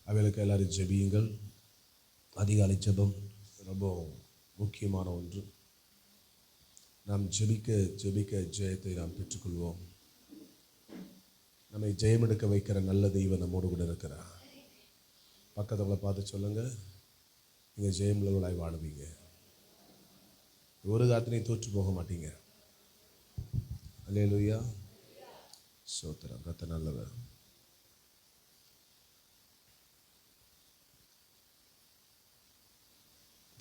அவைகளுக்கு எல்லாரும் ஜெபியுங்கள். அதிகாலை ஜெபம் ரொம்ப முக்கியமான ஒன்று. நாம் ஜெபிக்க ஜெபிக்க ஜெயத்தை நாம் பெற்றுக்கொள்வோம். நம்மை ஜெயமெடுக்க வைக்கிற நல்ல தெய்வம் நம்மோடு கூட இருக்கிறார். பக்கத்தவங்களை பார்த்து சொல்லுங்க, நீங்கள் ஜெயமுள்ளவர்களாய் வாழுவீங்க. ஒரு காலத்திலையும் தோற்று போக மாட்டீங்க. அல்லேலூயா, ஸ்தோத்திரம். கர்த்தர் நல்லவர்.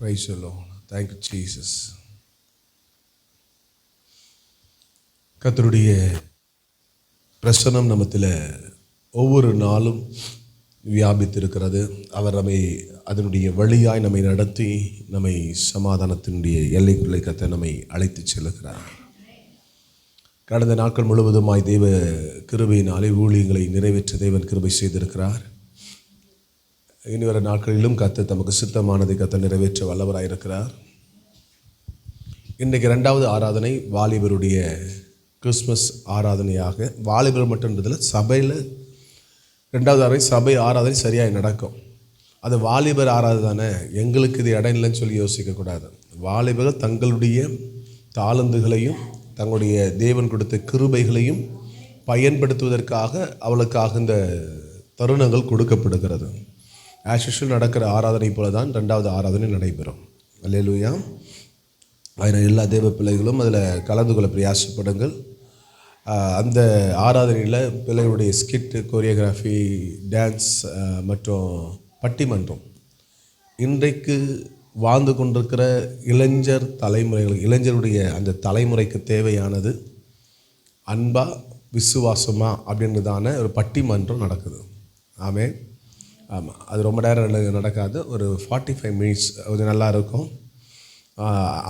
Praise the Lord. Thank you, Jesus. கர்த்தருடைய பிரசன்னம் நம்மத்தில் ஒவ்வொரு நாளும் வியாபித்திருக்கிறது. அவர் நம்மை அதனுடைய வழியாய் நம்மை நடத்தி நம்மை சமாதானத்தினுடைய எல்லைக்குள்ளே கர்த்தர் நம்மை அழைத்து செல்லுகிறார். கடந்த நாட்கள் முழுவதுமாய் தெய்வ கிருபையினாலே ஊழியங்களை நிறைவேற்ற தேவன் கிருபை செய்திருக்கிறார். இனி வர நாட்களிலும் கர்த்தர் தமக்கு சித்தமானதை கர்த்தர் நிறைவேற்ற வல்லவராயிருக்கிறார். இன்றைக்கு 2வது ஆராதனை வாலிபருடைய கிறிஸ்மஸ் ஆராதனையாக, வாலிபர் மட்டும்ன்றதில் சபையில் 2வது ஆராதனை சபை ஆராதனை சரியாக நடக்கும். அது வாலிபர் ஆராதனை தானே, எங்களுக்கு இது இடம் இல்லைன்னு சொல்லி யோசிக்கக்கூடாது. வாலிபர்கள் தங்களுடைய தாளந்துகளையும் தங்களுடைய தேவன் கொடுத்த கிருபைகளையும் பயன்படுத்துவதற்காக அவளுக்காக இந்த தருணங்கள் கொடுக்கப்படுகிறது. ஆஸ் யூஷுவல் நடக்கிற ஆராதனை போல தான் 2வது ஆராதனை நடைபெறும். அல்லேலூயா. அதனால் எல்லா தேவ பிள்ளைகளும் அதில் கலந்து கொள்ள பிரயாசப்படுங்கள். அந்த ஆராதனையில் பிள்ளைகளுடைய ஸ்கிட்டு, கோரியோகிராஃபி, டான்ஸ் மற்றும் பட்டிமன்றம், இன்றைக்கு வாழ்ந்து கொண்டிருக்கிற இளைஞர் தலைமுறைகள், இளைஞருடைய அந்த தலைமுறைக்கு தேவையானது அன்பா விசுவாசமா அப்படின்றதான ஒரு பட்டிமன்றம் நடக்குது. ஆமென். ஆமாம், அது ரொம்ப நேரம் நடக்காது, ஒரு 45 மினிட்ஸ் கொஞ்சம் நல்லா இருக்கும்.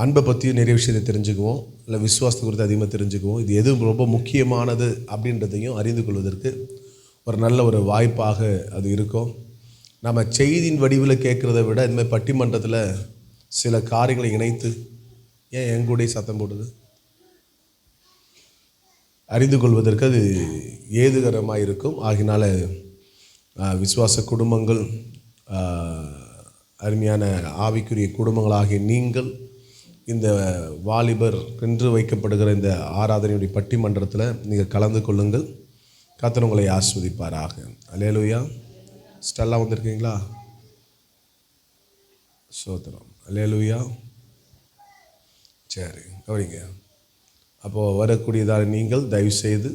அன்பை பற்றியும் நிறைய விஷயத்தை தெரிஞ்சுக்குவோம், இல்லை விசுவாசத்தை குறித்து அதிகமாக தெரிஞ்சுக்குவோம். இது எது ரொம்ப முக்கியமானது அப்படின்றதையும் அறிந்து கொள்வதற்கு ஒரு நல்ல ஒரு வாய்ப்பாக அது இருக்கும். நம்ம செய்தியின் வடிவில் கேட்குறத விட இதுமாதிரி பட்டிமன்றத்தில் சில காரியங்களை இணைத்து, ஏன் எங்கூடைய சத்தம் போடுது, அறிந்து கொள்வதற்கு அது ஏதுகரமாக இருக்கும். ஆகினால விசுவாச குடும்பங்கள், அருமையான ஆவிக்குரிய குடும்பங்களாகிய நீங்கள் இந்த வாலிபர் என்று வைக்கப்படுகிற இந்த ஆராதனையுடைய பட்டிமன்றத்தில் நீங்கள் கலந்து கொள்ளுங்கள். கர்த்தர் உங்களை ஆசீர்வதிப்பாராக. அல்லேலூயா. ஸ்டெல்லாம் வந்திருக்கீங்களா? ஸ்தோத்திரம். அல்லேலூயா. சரி, கவனிங்க. அப்போது வரக்கூடியதாக நீங்கள் தயவுசெய்து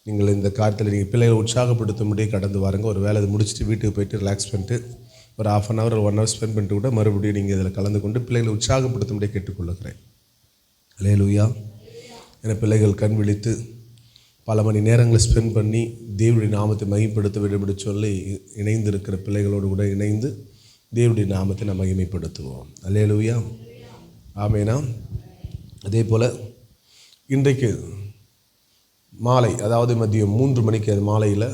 நீங்கள் இந்த காரியத்தில் நீங்கள் பிள்ளைகளை உற்சாகப்படுத்தும்படியே கடந்து வாருங்க. ஒரு வேலை முடிச்சுட்டு வீட்டுக்கு போய்ட்டு ரிலாக்ஸ் பண்ணிட்டு ஒரு 1/2 hour 1 hour ஸ்பெண்ட் பண்ணிட்டு கூட மறுபடியும் நீங்கள் இதில் கலந்து கொண்டு பிள்ளைகளை உற்சாகப்படுத்தும்படியே கேட்டுக்கொள்ளுகிறேன். அல்லேலூயா. என பிள்ளைகள் கண் விழித்து பல மணி நேரங்களை ஸ்பெண்ட் பண்ணி தேவனுடைய நாமத்தை மகிமைப்படுத்த வேண்டும் என்று சொல்லி இணைந்து இருக்கிற பிள்ளைகளோடு கூட இணைந்து தேவனுடைய நாமத்தை நாம் மகிமைப்படுத்துவோம். அல்லேலூயா. ஆமேனா. அதே போல் இன்றைக்கு மாலை, அதாவது மதியம் 3 மணிக்கு அது மாலையில்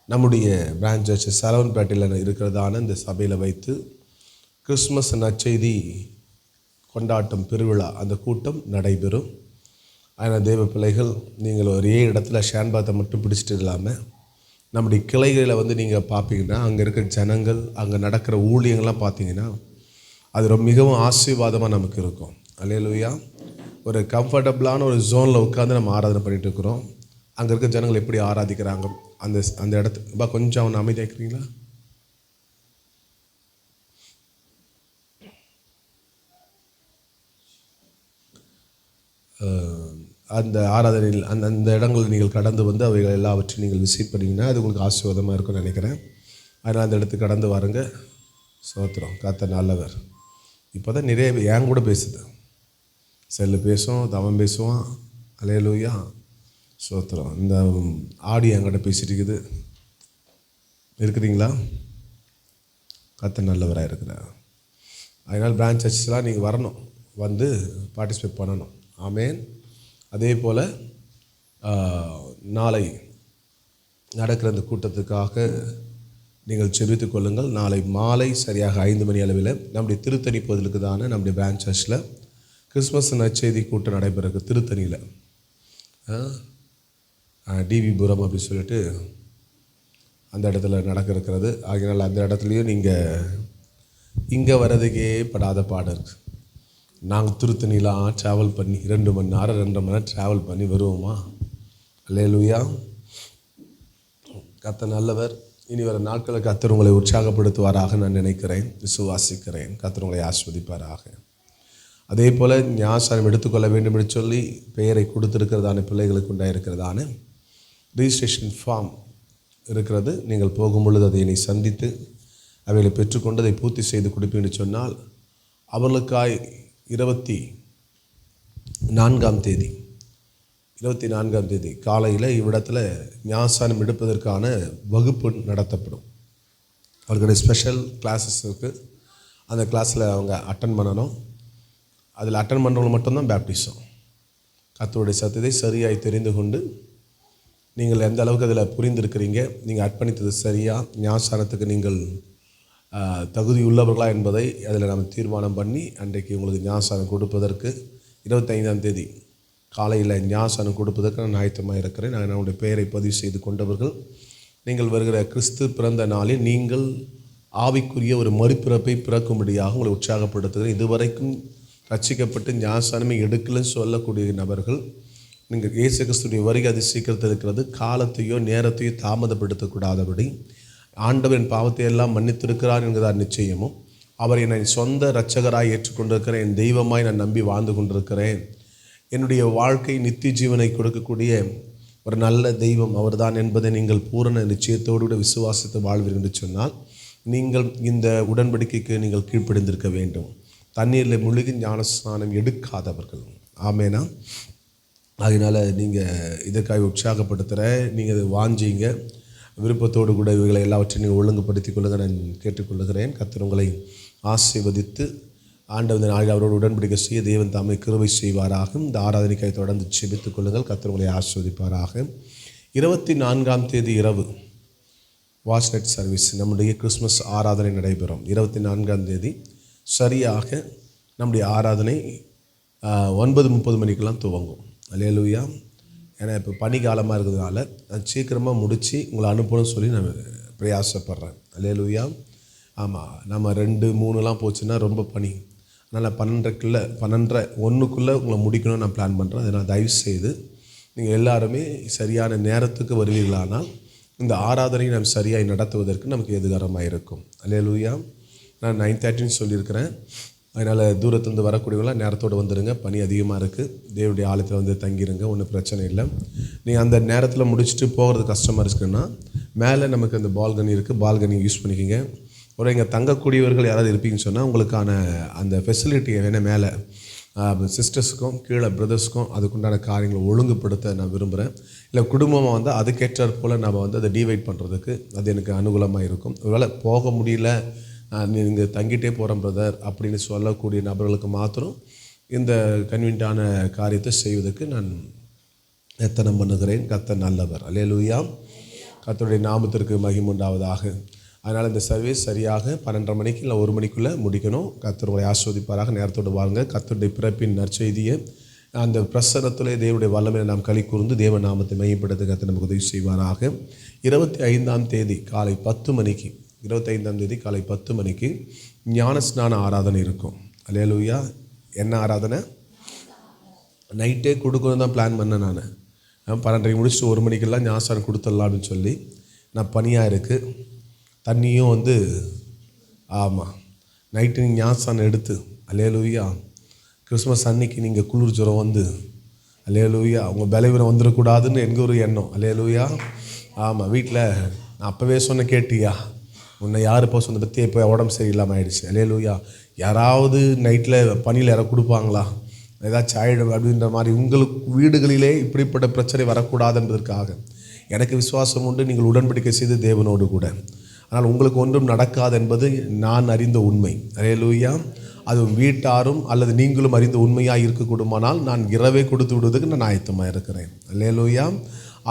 நம்முடைய பிரான்ச் சர்ச் சரவன்பேட்டையில் இருக்கிறதான இந்த சபையில் வைத்து கிறிஸ்மஸ் நற்செய்தி கொண்டாட்டம் பெருவிழா அந்த கூட்டம் நடைபெறும். அதனால் தேவ பிள்ளைகள் நீங்கள் ஒரே இடத்துல ஷேன்பாத்தை மட்டும் பிடிச்சிட்டு இல்லாமல் நம்முடைய கிளைகளில் வந்து நீங்கள் பார்ப்பீங்கன்னா அங்கே இருக்கிற ஜனங்கள், அங்கே நடக்கிற ஊழியங்கள்லாம் பார்த்தீங்கன்னா அது ரொம்ப மிகவும் ஆசீர்வாதமாக நமக்கு இருக்கும். அல்லேலூயா. ஒரு கம்ஃபர்டபுளான ஒரு ஜோனில் உட்காந்து நம்ம ஆராதனை பண்ணிகிட்டு இருக்கிறோம். அங்கே இருக்க ஜனங்கள் எப்படி ஆராதிக்கிறாங்க அந்த இடத்துக்கு கொஞ்சம் அவனை அமைதியாக்குறீங்களா? அந்த ஆராதனையில் அந்த இடங்களில் நீங்கள் கடந்து வந்து அவைகள் எல்லாவற்றையும் நீங்கள் விசிட் பண்ணிங்கன்னா அது உங்களுக்கு ஆசீர்வாதமாக இருக்கும்னு நினைக்கிறேன். அதனால் அந்த இடத்துக்கு கடந்து வாருங்க. ஸ்தோத்திரம். கர்த்தர் நல்லவர். இப்போ தான் நிறைய என் கூட பேசுது, செல்லு பேசும், தவன் பேசுவான். அல்லேலூயா. ஸ்தோத்திரம். இந்த ஆடியோ என்கிட்ட பேசிட்டு இருக்குதுங்களா? கர்த்தர் நல்லவராக இருக்கிறார். அதனால் பிரான்ச் சர்ச்சஸ்லாம் நீங்கள் வரணும், வந்து பார்ட்டிசிபேட் பண்ணணும். ஆமேன். அதே போல் நாளை நடக்கிற அந்த கூட்டத்துக்காக நீங்கள் செபித்துக் கொள்ளுங்கள். நாளை மாலை சரியாக 5 மணி அளவில் நம்முடைய திருத்தணி பகுதிக்கு தானே நம்முடைய பிரான்ச் சர்ச்சில் கிறிஸ்மஸ் நற்செய்தி கூட்டம் நடைபெறுது. திருத்தணியில் டிவி புரம் அப்படின்னு சொல்லிட்டு அந்த இடத்துல நடக்க இருக்கிறது. ஆகையினால் அந்த இடத்துலையும் நீங்கள் இங்கே வர்றதுக்கே படாத பாடம் இருக்குது. நாங்கள் திருத்தணிலாம் ட்ராவல் பண்ணி 2 மணி நேரம் 2.5 மணி நேரம் ட்ராவல் பண்ணி வருவோமா? அல்லேலூயா. கர்த்தர் நல்லவர். இனி வர நாட்களில் கர்த்தர் உங்களை உற்சாகப்படுத்துவாராக நான் நினைக்கிறேன், விசுவாசிக்கிறேன். கர்த்தர் உங்களை ஆஸ்வதிப்பாராக. அதே போல் ஞானஸ்நானம் எடுத்துக்கொள்ள வேண்டும் என்று சொல்லி பெயரை கொடுத்துருக்கிறதான பிள்ளைகளுக்கு உண்டாயிருக்கிறதான ரிஜிஸ்ட்ரேஷன் ஃபார்ம் இருக்கிறது. நீங்கள் போகும் பொழுது அதை என்னை சந்தித்து அவைகளை பெற்றுக்கொண்டு அதை பூர்த்தி செய்து கொடுப்பேன் என்று சொன்னால் அவர்களுக்காய் 24ஆம் தேதி காலையில் இவ்விடத்தில் ஞானஸ்நானம் எடுப்பதற்கான வகுப்பு நடத்தப்படும். அவர்களுடைய ஸ்பெஷல் கிளாஸஸ் இருக்குது. அந்த கிளாஸில் அவங்க அட்டன் பண்ணணும். அதில் அட்டன் பண்ணுறவங்க மட்டும்தான் பேப்டிசம். கர்த்தருடைய சத்தியத்தை சரியாய் தெரிந்து கொண்டு நீங்கள் எந்த அளவுக்கு அதில் புரிந்திருக்கிறீங்க, நீங்கள் அர்ப்பணித்தது சரியா, ஞானஸ்நானத்துக்கு நீங்கள் தகுதியுள்ளவர்களா என்பதை அதில் நம்ம தீர்மானம் பண்ணி அன்றைக்கு உங்களுக்கு ஞானஸ்நானம் கொடுப்பதற்கு 25ஆம் தேதி காலையில் ஞானஸ்நானம் கொடுப்பதற்கு நான் ஆயத்தமாக இருக்கிறேன். நான் என்னுடைய பெயரை பதிவு செய்து கொண்டவர்கள், நீங்கள் வருகிற கிறிஸ்து பிறந்த நாளில் நீங்கள் ஆவிக்குரிய ஒரு மறுபிறப்பை பிறக்கும்படியாக உங்களை உற்சாகப்படுத்துகிறேன். இதுவரைக்கும் ரட்சிக்கப்பட்டு ஞானஸ்நானமே எடுக்கலன்னு சொல்லக்கூடிய நபர்கள், நீங்கள் இயேசு கிறிஸ்துடைய வருகை அது சீக்கிரத்தில் இருக்கிறது. காலத்தையோ நேரத்தையோ தாமதப்படுத்தக்கூடாதபடி ஆண்டவரின் பாவத்தை எல்லாம் மன்னித்திருக்கிறார் என்கிறதார் நிச்சயமும், அவர் என்னை சொந்த இரட்சகராய் ஏற்றுக்கொண்டிருக்கிறேன், என் தெய்வமாய் நான் நம்பி வாழ்ந்து கொண்டிருக்கிறேன், என்னுடைய வாழ்க்கை நித்திய ஜீவனை கொடுக்கக்கூடிய ஒரு நல்ல தெய்வம் அவர்தான் என்பதை நீங்கள் பூரண நிச்சயத்தோடு கூட விசுவாசித்து வாழ்வீர்கள் என்று சொன்னால் நீங்கள் இந்த உடன்படிக்கைக்கு நீங்கள் கீழ்ப்படிந்திருக்க வேண்டும். தண்ணீரில் முழுகி ஞானஸ்நானம் எடுக்காதவர்கள். ஆமேனா? அதனால் நீங்கள் இதற்காக உற்சாகப்படுத்துகிற நீங்கள் அதை வாஞ்சிங்க, விருப்பத்தோடு கூட இவைகளை எல்லாவற்றையும் நீங்கள் ஒழுங்குபடுத்தி கொள்ளுங்க நான் கேட்டுக்கொள்ளுகிறேன். கர்த்தர் உங்களை ஆசீர்வதித்து ஆண்டவர் நாளில் அவரோடு உடன்படிக்கை செய்ய தேவன் தாமே கிருபை செய்வாராக. இந்த ஆராதனைக்காய் தொடர்ந்து செபித்துக் கொள்ளுங்கள். கர்த்தர் உங்களை ஆசீர்வதிப்பாராக. 24ஆம் தேதி இரவு வாட்ச்நெட் சர்வீஸ் நம்முடைய கிறிஸ்மஸ் ஆராதனை நடைபெறும். 24ஆம் தேதி சரியாக நம்முடைய ஆராதனை 9:30 மணிக்கெல்லாம் துவங்கும். அல்லேலூயா. ஏன்னா இப்போ பனிக்காலமாக இருக்கிறதுனால சீக்கிரமாக முடித்து உங்களை அனுப்பணும்னு சொல்லி நான் பிரயாசப்படுறேன். அல்லேலூயா. ஆமாம், நம்ம 2-3 போச்சுன்னா ரொம்ப பனி. அதனால் 12:30-1 உங்களை முடிக்கணும்னு நான் பிளான் பண்ணுறேன். அதனால் தயவுசெய்து நீங்கள் எல்லாருமே சரியான நேரத்துக்கு வருவீர்களானால் இந்த ஆராதனை நாம் சரியாக நடத்துவதற்கு நமக்கு எதிர்காரமாக இருக்கும். அல்லேலூயா. நான் 9:30 சொல்லியிருக்கிறேன். அதனால் தூரத்துலேருந்து வரக்கூடியவங்களாம் நேரத்தோடு வந்துடுங்க. பனி அதிகமாக இருக்குது. தேவனுடைய ஆலயத்தில் வந்து தங்கிடுங்க, ஒன்றும் பிரச்சனை இல்லை. நீங்கள் அந்த நேரத்தில் முடிச்சுட்டு போகிறது கஷ்டமாக இருக்குன்னா மேலே நமக்கு அந்த பால்கனி இருக்குது, பால்கனி யூஸ் பண்ணிக்கோங்க. ஒரு இங்கே தங்கக்கூடியவர்கள் யாராவது இருப்பீங்கன்னு சொன்னால் உங்களுக்கான அந்த ஃபெசிலிட்டியை வேணால் மேலே சிஸ்டர்ஸுக்கும் கீழே பிரதர்ஸுக்கும் அதுக்குண்டான காரியங்களை ஒழுங்குபடுத்த நான் விரும்புகிறேன். இல்லை குடும்பமாக வந்து அதுக்கேற்றாற் போல் நம்ம வந்து அதை டிவைட் பண்ணுறதுக்கு அது எனக்கு அனுகூலமாக இருக்கும். ஒருவேளை போக முடியல, நீங்கள் தங்கிட்டே போகிறோம் பிரதர் அப்படின்னு சொல்லக்கூடிய நபர்களுக்கு மாத்திரம் இந்த கன்வீனியன்ட்டான காரியத்தை செய்வதற்கு நான் எத்தனை பண்ணுகிறேன். கர்த்தர் நல்லவர். அல்லேலூயா. கர்த்தருடைய நாமத்திற்கு மகிமை உண்டாவதாக. அதனால் இந்த சர்வீஸ் சரியாக 12:30 மணிக்கு இல்லை 1 மணிக்குள்ளே முடிக்கணும். கர்த்தர் உங்களை ஆஸ்வதிப்பாராக. நேரத்தோடு வாங்க. கர்த்தருடைய பிறப்பின் நற்செய்தியை அந்த பிரசனத்திலே தேவனுடைய வல்லமையை நாம் களி கூர்ந்து தேவ நாமத்தை மையப்படுத்த கர்த்தர் நமக்கு உதவி செய்வாராக. 25ஆம் தேதி காலை 10 மணிக்கு 25ஆம் தேதி காலை 10 மணிக்கு ஞானஸ்நான ஆராதனை இருக்கும். அல்லேலூயா. என்ன ஆராதனை? நைட்டே கொடுக்கணும் தான் பிளான் பண்ணேன். நான் 12:30 முடிச்சுட்டு 1 மணிக்கெல்லாம் ஞானஸ்நானம் கொடுத்துடலாம் அப்படின்னு சொல்லி நான் பனியாக இருக்குது, தண்ணியும் வந்து ஆமாம் நைட்டு நீங்கள் ஞானஸ்நானம் எடுத்து அல்லேலூயா கிறிஸ்மஸ் அன்னைக்கு நீங்கள் குளிர் ஜுரம் வந்து அல்லேலூயா உங்கள் பலவீனம் வந்துடக்கூடாதுன்னு எங்கள் ஒரு எண்ணம். அல்லேலூயா. ஆமாம், வீட்டில் நான் அப்போவே சொன்ன கேட்டியா, உன்னை யார் இப்போ சொன்ன பற்றி இப்போ உடம்பு சரியில்லாமல் ஆயிடுச்சு. அல்லேலூயா. யாராவது நைட்டில் பனியில் யாராவது கொடுப்பாங்களா, ஏதாச்சும் ஆயிடும் அப்படின்ற மாதிரி உங்களுக்கு வீடுகளிலே இப்படிப்பட்ட பிரச்சனை வரக்கூடாது என்பதற்காக எனக்கு விசுவாசம் உண்டு. நீங்கள் உடன்படிக்கை செய்து தேவனோடு கூட, ஆனால் உங்களுக்கு ஒன்றும் நடக்காது என்பது நான் அறிந்த உண்மை. அல்லேலூயா. அது வீட்டாரும் அல்லது நீங்களும் அறிந்த உண்மையாக இருக்கக்கூடுமானால் நான் இரவே கொடுத்து விடுவதற்கு நான் ஆயத்தமாக இருக்கிறேன். அல்லேலூயா.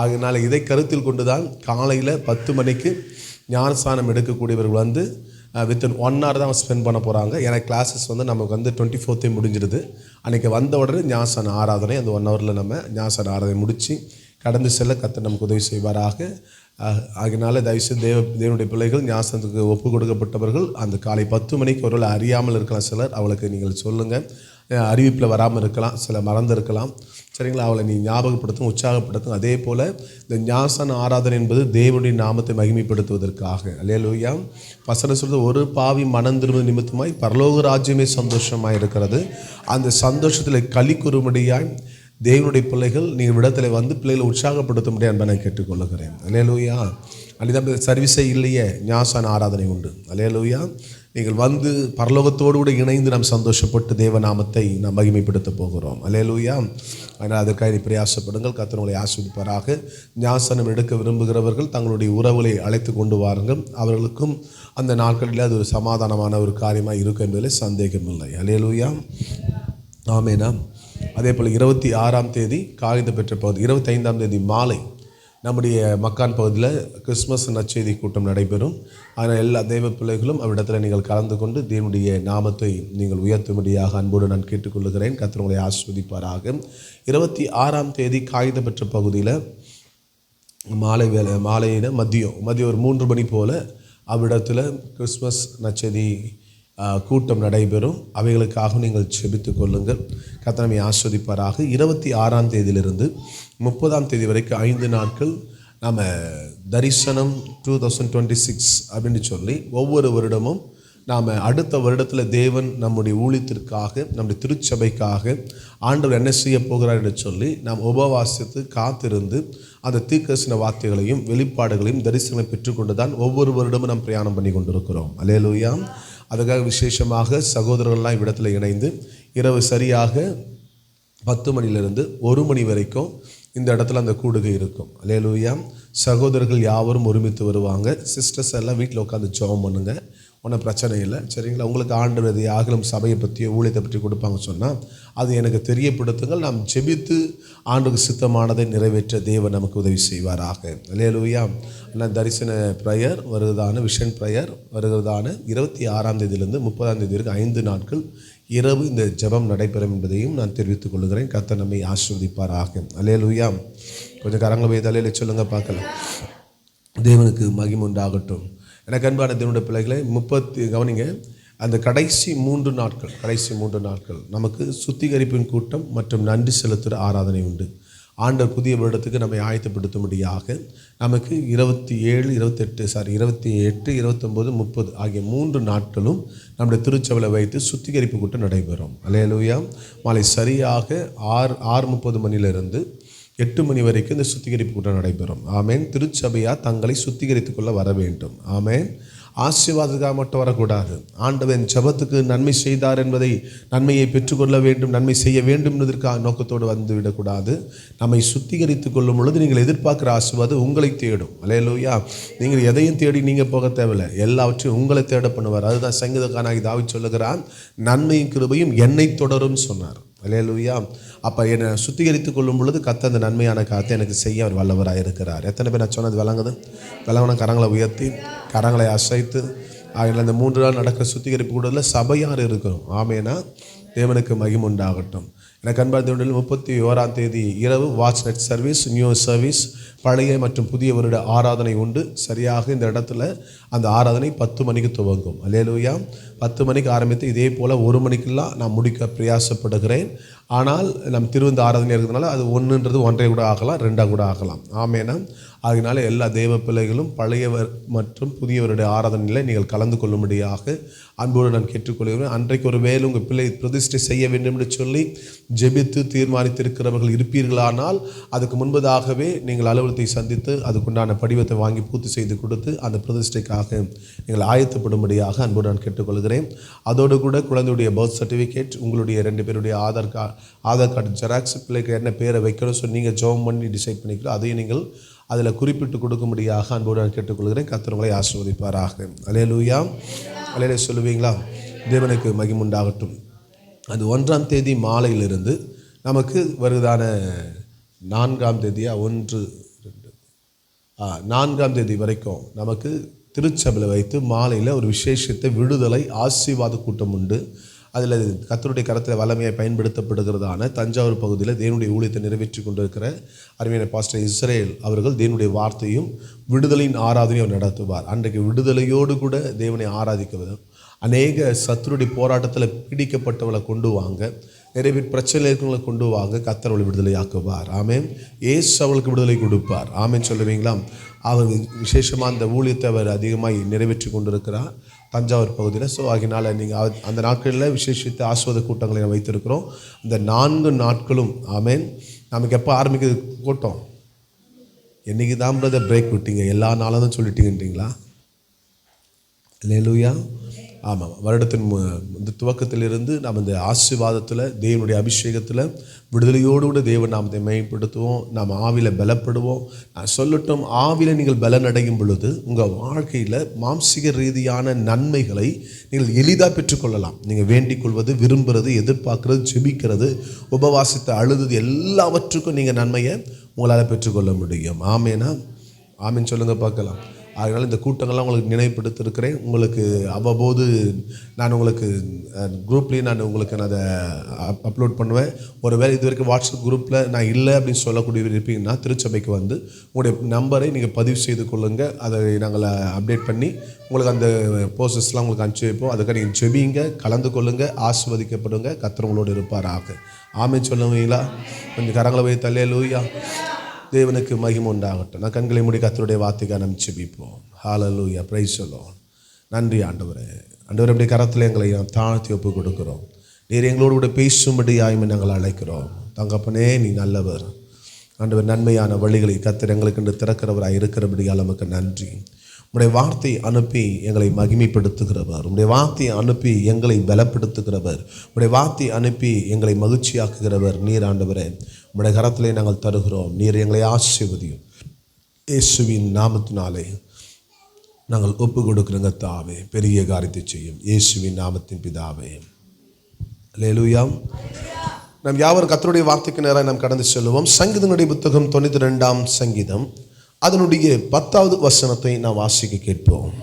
ஆகையினால் இதை கருத்தில் கொண்டு தான் காலையில் 10 மணிக்கு ஞானஸ்நானம் எடுக்கக்கூடியவர்கள் வந்து வித்தின் 1 hour தான் ஸ்பெண்ட் பண்ண போகிறாங்க. ஏன்னா கிளாஸஸ் வந்து நமக்கு வந்து 24th முடிஞ்சிடுது. அன்றைக்கி வந்த உடனே ஞானஸ்நான ஆராதனை அந்த 1 hourல நம்ம ஞானஸ்நான ஆராதனை முடித்து கடந்து செல்ல கர்த்தர் நமக்கு உதவி செய்வாராக. ஆகினால தயவுசெய்து தேவனுடைய பிள்ளைகள் ஞாசனத்துக்கு ஒப்பு கொடுக்கப்பட்டவர்கள் அந்த காலை 10 மணிக்கு ஒருவேளை அறியாமல் இருக்கலாம் சிலர், அவளுக்கு நீங்கள் சொல்லுங்கள். அறிவிப்பில் வராமல் இருக்கலாம், சில மறந்து இருக்கலாம். சரிங்களா? அவளை நீ ஞாபகப்படுத்தும், உற்சாகப்படுத்தும். அதே போல் இந்த ஞாசன ஆராதனை என்பது தேவனுடைய நாமத்தை மகிமைப்படுத்துவதற்காக. அல்லேலூயா. வசனம் சொல்றது, ஒரு பாவி மனம் திரும்புவது நிமித்தமாய் பரலோக ராஜ்யமே சந்தோஷமாக இருக்கிறது. அந்த சந்தோஷத்தில் களி கூறும்படியாய் தேவனுடைய பிள்ளைகள் நீங்கள் விடத்தில் வந்து பிள்ளைகளை உற்சாகப்படுத்த முடியாது நான் கேட்டுக்கொள்ளுகிறேன். அல்லேலூயா. அன்றைதான் சர்வீஸே இல்லையே, ஞாசன ஆராதனை உண்டு. அல்லேலூயா. நீங்கள் வந்து பரலோகத்தோடு கூட இணைந்து நாம் சந்தோஷப்பட்டு தேவநாமத்தை நாம் மகிமைப்படுத்த போகிறோம். அல்லேலூயா. அதனால் அதற்காக பிரயாசப்படுங்கள். கர்த்தர் உங்களை ஆசீர்வதிப்பாராக. ஞாசனம் எடுக்க விரும்புகிறவர்கள் தங்களுடைய உறவுகளை அழைத்து கொண்டு வாருங்கள். அவர்களுக்கும் அந்த நாட்களில் அது ஒரு சமாதானமான ஒரு காரியமாக இருக்கும் என்பதில் சந்தேகமில்லை. அல்லேலூயா. ஆமேனா. அதே போல் 26ஆம் தேதி காகிதம் பெற்ற பகுதி, 25ஆம் தேதி மாலை நம்முடைய மக்கான் பகுதியில் கிறிஸ்மஸ் நற்செய்தி கூட்டம் நடைபெறும். ஆனால் எல்லா தெய்வ பிள்ளைகளும் அவ்விடத்தில் நீங்கள் கலந்து கொண்டு தேவனுடைய நாமத்தை நீங்கள் உயர்த்தும்படியாக அன்போடு நான் கேட்டுக்கொள்ளுகிறேன். கர்த்தர் உங்களை ஆசீர்வதிப்பாராக. 26ஆம் தேதி காகிதம் பெற்ற பகுதியில் மாலையில் மதியம் ஒரு 3 மணி போல் அவ்விடத்தில் கிறிஸ்மஸ் நற்செய்தி கூட்டம் நடைபெறும். அவைகளுக்காக நீங்கள் செபித்து கொள்ளுங்கள். கர்த்தர் நம்மை ஆசீர்வதிப்பாராக. 26ஆம் தேதியிலிருந்து 30ஆம் தேதி வரைக்கும் 5 நாட்கள் நாம் தரிசனம் 2026 அப்படின்னு சொல்லி ஒவ்வொரு வருடமும் நாம் அடுத்த வருடத்தில் தேவன் நம்முடைய ஊழியத்திற்காக, நம்முடைய திருச்சபைக்காக ஆண்டவர் என்ன செய்ய போகிறார் என்று சொல்லி நாம் உபவாசித்து காத்திருந்து அந்த தீர்க்கதரிசன வார்த்தைகளையும் வெளிப்பாடுகளையும் தரிசனங்களை பெற்றுக்கொண்டு தான் ஒவ்வொரு வருடமும் நாம் பிரயாணம் பண்ணி கொண்டிருக்கிறோம். அல்லேலூயா. அதுக்காக விசேஷமாக சகோதரர்கள்லாம் இவ்விடத்தில் இணைந்து இரவு சரியாக 10 மணிலிருந்து 1 மணி வரைக்கும் இந்த இடத்துல அந்த கூடுகை இருக்கும். அல்லேலூயா. சகோதரர்கள் யாவரும் ஒருமித்து வருவாங்க. சிஸ்டர்ஸ் எல்லாம் வீட்டில் உட்காந்து ஜெபம் பண்ணுங்க, ஒன்றும் பிரச்சனை இல்லை. சரிங்களா? உங்களுக்கு ஆண்டவர் ஆகலும் சபையை பற்றியோ ஊழியத்தை பற்றி கொடுப்பாங்க சொன்னால் அது எனக்கு தெரியப்படுத்துங்கள். நாம் ஜெபித்து ஆண்டுக்கு சித்தமானதை நிறைவேற்ற தேவன் நமக்கு உதவி செய்வாராக. அல்லேலூயா. ஆனால் தரிசன ப்ரேயர் வருகிறதான விஷன் ப்ரேயர் வருகிறதான 26ஆம் தேதியிலிருந்து 30ஆம் தேதி வரைக்கும் 5 நாட்கள் இரவு இந்த ஜெபம் நடைபெறும் என்பதையும் நான் தெரிவித்துக் கொள்கிறேன். கர்த்தர் நம்மை ஆசீர்வதிப்பாராக. அல்லேலூயா. கொஞ்சம் கரங்களை வைத்து அல்லேலூயா சொல்லுங்க பார்க்கலாம். தேவனுக்கு மகிமை உண்டாகட்டும். எனக்கு அன்பான தேவனுடைய பிள்ளைகளை கவனிங்க, அந்த கடைசி 3 நாட்கள் நமக்கு சுத்திகரிப்பின் கூட்டம் மற்றும் நன்றி செலுத்துகிற ஆராதனை உண்டு. ஆண்டவர் புதிய வருடத்துக்கு நம்மை ஆயத்தப்படுத்தும்படியாக நமக்கு 27, 28, 29, 30 ஆகிய 3 நாட்களும் நம்முடைய திருச்சபையில் வைத்து சுத்திகரிப்பு கூட்டம் நடைபெறும். அல்லேலூயா. மாலை சரியாக 6:30 மணியிலிருந்து 8 மணி வரைக்கும் இந்த சுத்திகரிப்பு கூட்டம் நடைபெறும். ஆமேன். திருச்சபையாக தங்களை சுத்திகரித்து கொள்ள வர வேண்டும். ஆமேன். ஆசீர்வாதத்துக்காக மட்டும் வரக்கூடாது. ஆண்டவன் ஜெபத்துக்கு நன்மை செய்தார் என்பதை, நன்மையை பெற்றுக்கொள்ள வேண்டும், நன்மை செய்ய வேண்டும் என்பதற்காக நோக்கத்தோடு வந்து விடக்கூடாது. நம்மை சுத்திகரித்து கொள்ளும் பொழுது நீங்கள் எதிர்பார்க்குற ஆசீர்வாதம் உங்களை தேடும். அல்லேலூயா. நீங்கள் எதையும் தேடி நீங்கள் போக தேவையில்லை, எல்லாவற்றையும் உங்களை தேட பண்ணுவார். அதுதான் சங்கீதக்காரனாகிய தாவீது சொல்லுகிறான், நன்மையும் கிருபையும் என்னை தொடரும் சொன்னார். அல்லேலூயா. அப்போ என்னை சுத்திகரித்து கொள்ளும் பொழுது கர்த்தர் அந்த நன்மையான காரியத்தை எனக்கு செய்ய அவர் வல்லவராக இருக்கிறார். எத்தனை பேர் நான் சொன்னது விளங்குது? விளங்கின கரங்களை உயர்த்தி கரங்களை அசைத்து அதில் அந்த 3 நாள் நடக்கிற சுத்திகரிப்பு கூடத்தில் சபையார் இருக்கிறோம். ஆமேனா. தேவனுக்கு மகிமை உண்டாகட்டும். எனக்கு அன்பான தேவனில் 31ஆம் தேதி இரவு watch night service, new service, பழைய மற்றும் புதிய வருட ஆராதனை உண்டு. சரியாக இந்த இடத்துல அந்த ஆராதனை 10 மணிக்கு துவங்கும். அல்லேலூயா. 10 மணிக்கு ஆரம்பித்து இதே போல் 1 மணிக்கெல்லாம் நான் முடிக்க பிரயாசப்படுகிறேன். ஆனால் நம் திருவிந்த ஆராதனை இருக்கிறதுனால அது 1ன்றது 1.5 கூட ஆகலாம், 2 கூட ஆகலாம். ஆமேனா. அதனால எல்லா தேவ பிள்ளைகளும் பழையவர் மற்றும் புதியவருடைய ஆராதனையில் நீங்கள் கலந்து கொள்ளும்படியாக அன்போடு நான் கேட்டுக்கொள்கிறேன். அன்றைக்கு ஒரு வேலை உங்கள் பிள்ளை பிரதிஷ்டை செய்ய வேண்டும் என்று சொல்லி ஜெபித்து தீர்மானித்திருக்கிறவர்கள் இருப்பீர்களானால் அதுக்கு முன்பதாகவே நீங்கள் அலுவலகத்தை சந்தித்து அதுக்குண்டான படிவத்தை வாங்கி பூர்த்தி செய்து கொடுத்து அந்த பிரதிஷ்டைக்காக நீங்கள் ஆயத்தப்படும்படியாக அன்போடு நான் கேட்டுக்கொள்கிறேன். அதோடு கூட குழந்தையுடைய பர்த் சர்டிஃபிகேட், உங்களுடைய 2 பேருடைய ஆதார் கார்டு ஜெராக்ஸ், பிள்ளைக்கு என்ன பேரை வைக்கணும் சொல்லி நீங்கள் ஜெபம் பண்ணி டிசைட் பண்ணிக்கலாம். அதையும் நீங்கள் அதில் குறிப்பிட்டு கொடுக்கும்படியாக அன்போடு நான் கேட்டுக்கொள்கிறேன். கர்த்தர் உங்களை ஆசீர்வதிப்பாராக. அல்லேலூயா. அல்லேலூயா சொல்லுவீங்களா? தேவனுக்கு மகிமை உண்டாகட்டும். அது 1ஆம் தேதி மாலையிலிருந்து நமக்கு வருவதான 4ஆம் தேதியா 4ஆம் தேதி வரைக்கும் நமக்கு திருச்சபையில் வைத்து மாலையில் ஒரு விசேஷத்தை விடுதலை ஆசீர்வாத கூட்டம் உண்டு. அதில் கர்த்தருடைய கரத்தில் வல்லமையை பயன்படுத்தப்படுகிறதான தஞ்சாவூர் பகுதியில் தேவனுடைய ஊழியத்தை நிறைவேற்றி கொண்டிருக்கிற அருமையான பாஸ்டர் இஸ்ரேல் அவர்கள் தேவனுடைய வார்த்தையும் விடுதலையின் ஆராதனையும் அவர் நடத்துவார். அன்றைக்கு விடுதலையோடு கூட தேவனை ஆராதிக்கிறது. அநேக சத்துருடைய போராட்டத்தில் பிடிக்கப்பட்டவளை கொண்டு வாங்க, நிறைய பேர் பிரச்சனை இருக்கிறவங்களை கொண்டு வாங்க, கர்த்தர் அவளை விடுதலையாக்குவார். ஆமென். ஏசு அவளுக்கு விடுதலை கொடுப்பார். ஆமென் சொல்லுவீங்களா? அவர் விசேஷமாக அந்த ஊழியத்தை அவர் அதிகமாக நிறைவேற்றி கொண்டிருக்கிறார் தஞ்சாவூர் பகுதியில். ஸோ ஆகினால நீங்கள் அந்த நாட்களில் விசேஷித்த ஆஸ்வாத கூட்டங்களை வைத்திருக்கிறோம். இந்த 4 நாட்களும் ஆமென். நமக்கு எப்போ ஆரம்பிக்கிறது கூட்டம்? என்றைக்கு தான் பிரதர் பிரேக் விட்டீங்க? எல்லா நாளும் தான் சொல்லிட்டீங்கன்றீங்களா? அல்லேலூயா. ஆமாம், வருடத்தின் துவக்கத்திலிருந்து நாம் இந்த ஆசீர்வாதத்தில் தேவனுடைய அபிஷேகத்தில் விடுதலையோடு கூட தேவன் நாமத்தை மேம்படுத்துவோம். நாம் ஆவியில் பலப்படுவோம். நான் சொல்லட்டும், ஆவியில் நீங்கள் பலனடையும் பொழுது உங்கள் வாழ்க்கையில் மாம்சீக ரீதியான நன்மைகளை நீங்கள் எளிதாக பெற்றுக்கொள்ளலாம். நீங்கள் வேண்டிக் கொள்வது, விரும்புகிறது, எதிர்பார்க்குறது, ஜெபிக்கிறது, உபவாசித்து அழுது எல்லாவற்றுக்கும் நீங்கள் நன்மையை உங்களால் பெற்றுக்கொள்ள முடியும். ஆமேனா? ஆமீன் சொல்லுங்கள் பார்க்கலாம். அதனால் இந்த கூட்டங்கள்லாம் உங்களுக்கு நினைவுபடுத்திருக்கிறேன். உங்களுக்கு அவ்வப்போது நான் உங்களுக்கு குரூப்லேயும் நான் அதை அப்லோட் பண்ணுவேன். ஒருவேளை இது வரைக்கும் வாட்ஸ்அப் குரூப்பில் நான் இல்லை அப்படின்னு சொல்லக்கூடிய இருப்பீங்கன்னா திருச்சபைக்கு வந்து உங்களுடைய நம்பரை நீங்கள் பதிவு செய்து கொள்ளுங்கள். அதை நாங்கள் அப்டேட் பண்ணி உங்களுக்கு அந்த போஸ்டர்ஸ்லாம் உங்களுக்கு அனுப்பிச்சி வைப்போம். அதுக்காக நீங்கள் ஜெபிங்க, கலந்து கொள்ளுங்கள், ஆசீர்வதிக்கப்படுங்க. கர்த்தர் உங்களோடு இருப்பாராக. ஆமென் சொல்லுவீங்களா? கொஞ்சம் கரங்களை போய் அல்லேலூயா. தேவனுக்கு மகிமை உண்டாகட்டும். நான் கண்களை மூடி கர்த்தருடைய வார்த்தைக்காக நாம் ஜெபிப்போம். ஹல்லேலூயா, பிரைஸ் தி லார்ட். நன்றி ஆண்டவரே. ஆண்டவரே, அப்படியே கரத்தில் எங்களை தாழ்த்தி ஒப்பு கொடுக்கிறோம். நீர் எங்களோடு கூட பேசும்படியாய் நாங்கள் அழைக்கிறோம். தகப்பனே, நீ நல்லவர் ஆண்டவர். நன்மையான வழிகளை கர்த்தர் எங்களுக்கு திறக்கிறவராக இருக்கிறபடியால் நமக்கு நன்றி. உம்முடைய வார்த்தை அனுப்பி எங்களை மகிமைப்படுத்துகிறவர், உம்முடைய வார்த்தையை அனுப்பி எங்களை பலப்படுத்துகிறவர், உம்முடைய வார்த்தை அனுப்பி எங்களை மகிழ்ச்சியாக்குகிறவர் நீர் ஆண்டவரே. உம்முடைய கரத்திலே நாங்கள் தருகிறோம். நீர் எங்களை ஆசீர்வதியும். இயேசுவின் நாமத்தினாலே நாங்கள் ஒப்பு கொடுக்கிறோங்க தாவே. பெரிய காரியத்தை செய்யும் இயேசுவின் நாமத்தின் பிதாவே. அல்லேலூயா. நாம் யாவரும் கர்த்தருடைய வார்த்தைக்கு நேராக நாம் கடந்து செல்வோம். சங்கீதங்களுடைய புத்தகம் 92ஆம் சங்கீதம் அதனுடைய 10வது வசனத்தை நாம் வாசிக்க கேட்போம்.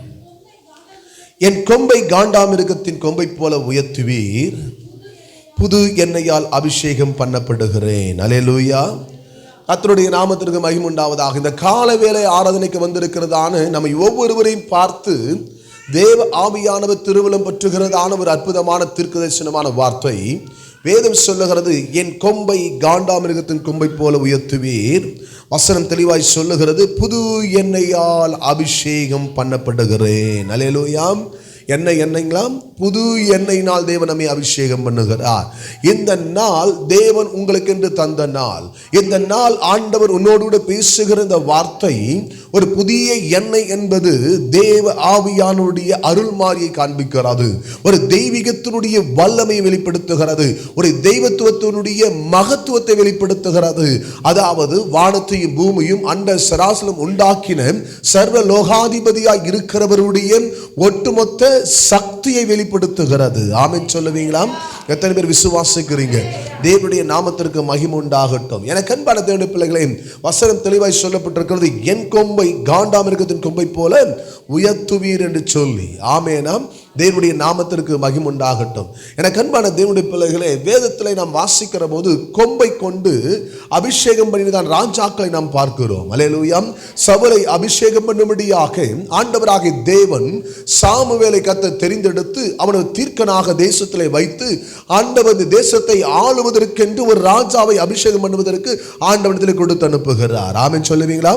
என் கொம்பை காண்டாமிருகத்தின் கொம்பை போல உயர்த்துவீர், புது எண்ணெயால் அபிஷேகம் பண்ணப்படுகிறேன். அல்லேலூயா. கர்த்தருடைய நாமத்திற்கு மகிமை உண்டாவதாக. இந்த கால வேளை ஆராதனைக்கு வந்திருக்கிறதான நம்மை ஒவ்வொருவரையும் பார்த்து தேவ ஆவியானவர் திருவுளம் பற்றுகிறதான ஒரு அற்புதமான தீர்க்கதரிசனமான வார்த்தை வேதம் சொல்லுகிறது. என் கொம்பை காண்டாமிருகத்தின் கொம்பை போல உயர்த்துவீர். வசனம் தெளிவாய் சொல்லுகிறது, புது எண்ணெயால் அபிஷேகம் பண்ணப்படுகிறேன். அல்லேலூயா. எண்ணெய்ங்களாம்? புது எண்ணெயினால் தேவன் நம்மை அபிஷேகம் பண்ணுகிறார். இந்த நாள் தேவன் உங்களுக்கு என்று தந்த நாள். இந்த நாள் ஆண்டவர் உன்னோடு கூட பேசுகிற இந்த வார்த்தை ஒரு புதிய எண்ணெய் என்பது தேவ ஆவியானுடைய அருள்மாரியை காண்பிக்கிறது. ஒரு தெய்வீகத்தினுடைய வல்லமையை வெளிப்படுத்துகிறது. ஒரு தெய்வத்துவத்தினுடைய மகத்துவத்தை வெளிப்படுத்துகிறது. அதாவது வானத்தையும் பூமியும் அண்ட சராசரம் உண்டாக்கின சர்வ லோகாதிபதியாய் இருக்கிறவருடைய ஒட்டுமொத்த சக்தியை வெளிப்படுத்துகிறது. ஆமென் சொல்லுவீங்களா? எத்தனை பேர் விசுவாசிக்கிறீங்க? தேவனுடைய நாமத்திற்கு மகிமை உண்டாகட்டும். எனக்கு அன்பான தேவனுடைய பிள்ளைகளே, வசனம் தெளிவாய் சொல்லப்பட்டிருக்கிறது, என் கொம்பை காண்டாமிருகத்தின் கொம்பை போல உயர்த்துவீர் என்று சொல்லி. ஆமெனாம். தேவனுடைய நாமத்திற்கு மகிமை உண்டாகட்டும். எனக்கு அன்பான தேவனுடைய பிள்ளைகளே, வேதத்திலே நாம் வாசிக்கிற போது கொம்பை கொண்டு அபிஷேகம் பண்ணிதான் ராஜாக்களை நாம் பார்க்கிறோம். அல்லேலூயா. சவுலை அபிஷேகம் பண்ணும்படியாக ஆண்டவராகிய தேவன் சாமுவேலை கர்த்தர் தெரிந்தெடுத்து அவனை தீர்க்கனாக தேசத்திலே வைத்து ஆண்டவர் தேசத்தை ஆளுவதற்கென்று ஒரு ராஜாவை அபிஷேகம் பண்ணுவதற்கு ஆண்டவனிடத்திலே கொடுத்து அனுப்புகிறார். ஆமென் சொல்லுவீங்களா?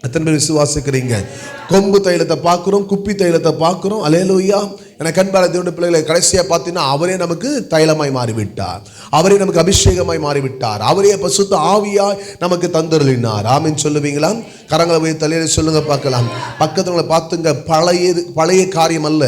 எத்தனை பேர் விசுவாசிக்கிறீங்க? கொம்பு தைலத்தை பார்க்கிறோம், குப்பி தைலத்தை பார்க்கிறோம். அல்லேலூயா. எனக்கு அன்பான தேவனுடைய பிள்ளைகளை, கடைசியாக பார்த்தீங்கன்னா அவரே நமக்கு தைலமாய் மாறிவிட்டார். அவரே நமக்கு அபிஷேகமாய் மாறிவிட்டார். அவரே பசுத்த ஆவியாய் நமக்கு தந்தருளினார். ஆமென் சொல்லுவீங்களா? கரங்களை போய் தலையில சொல்லுங்க பார்க்கலாம். பக்கத்துல பார்த்துங்க. பழைய காரியம் அல்ல,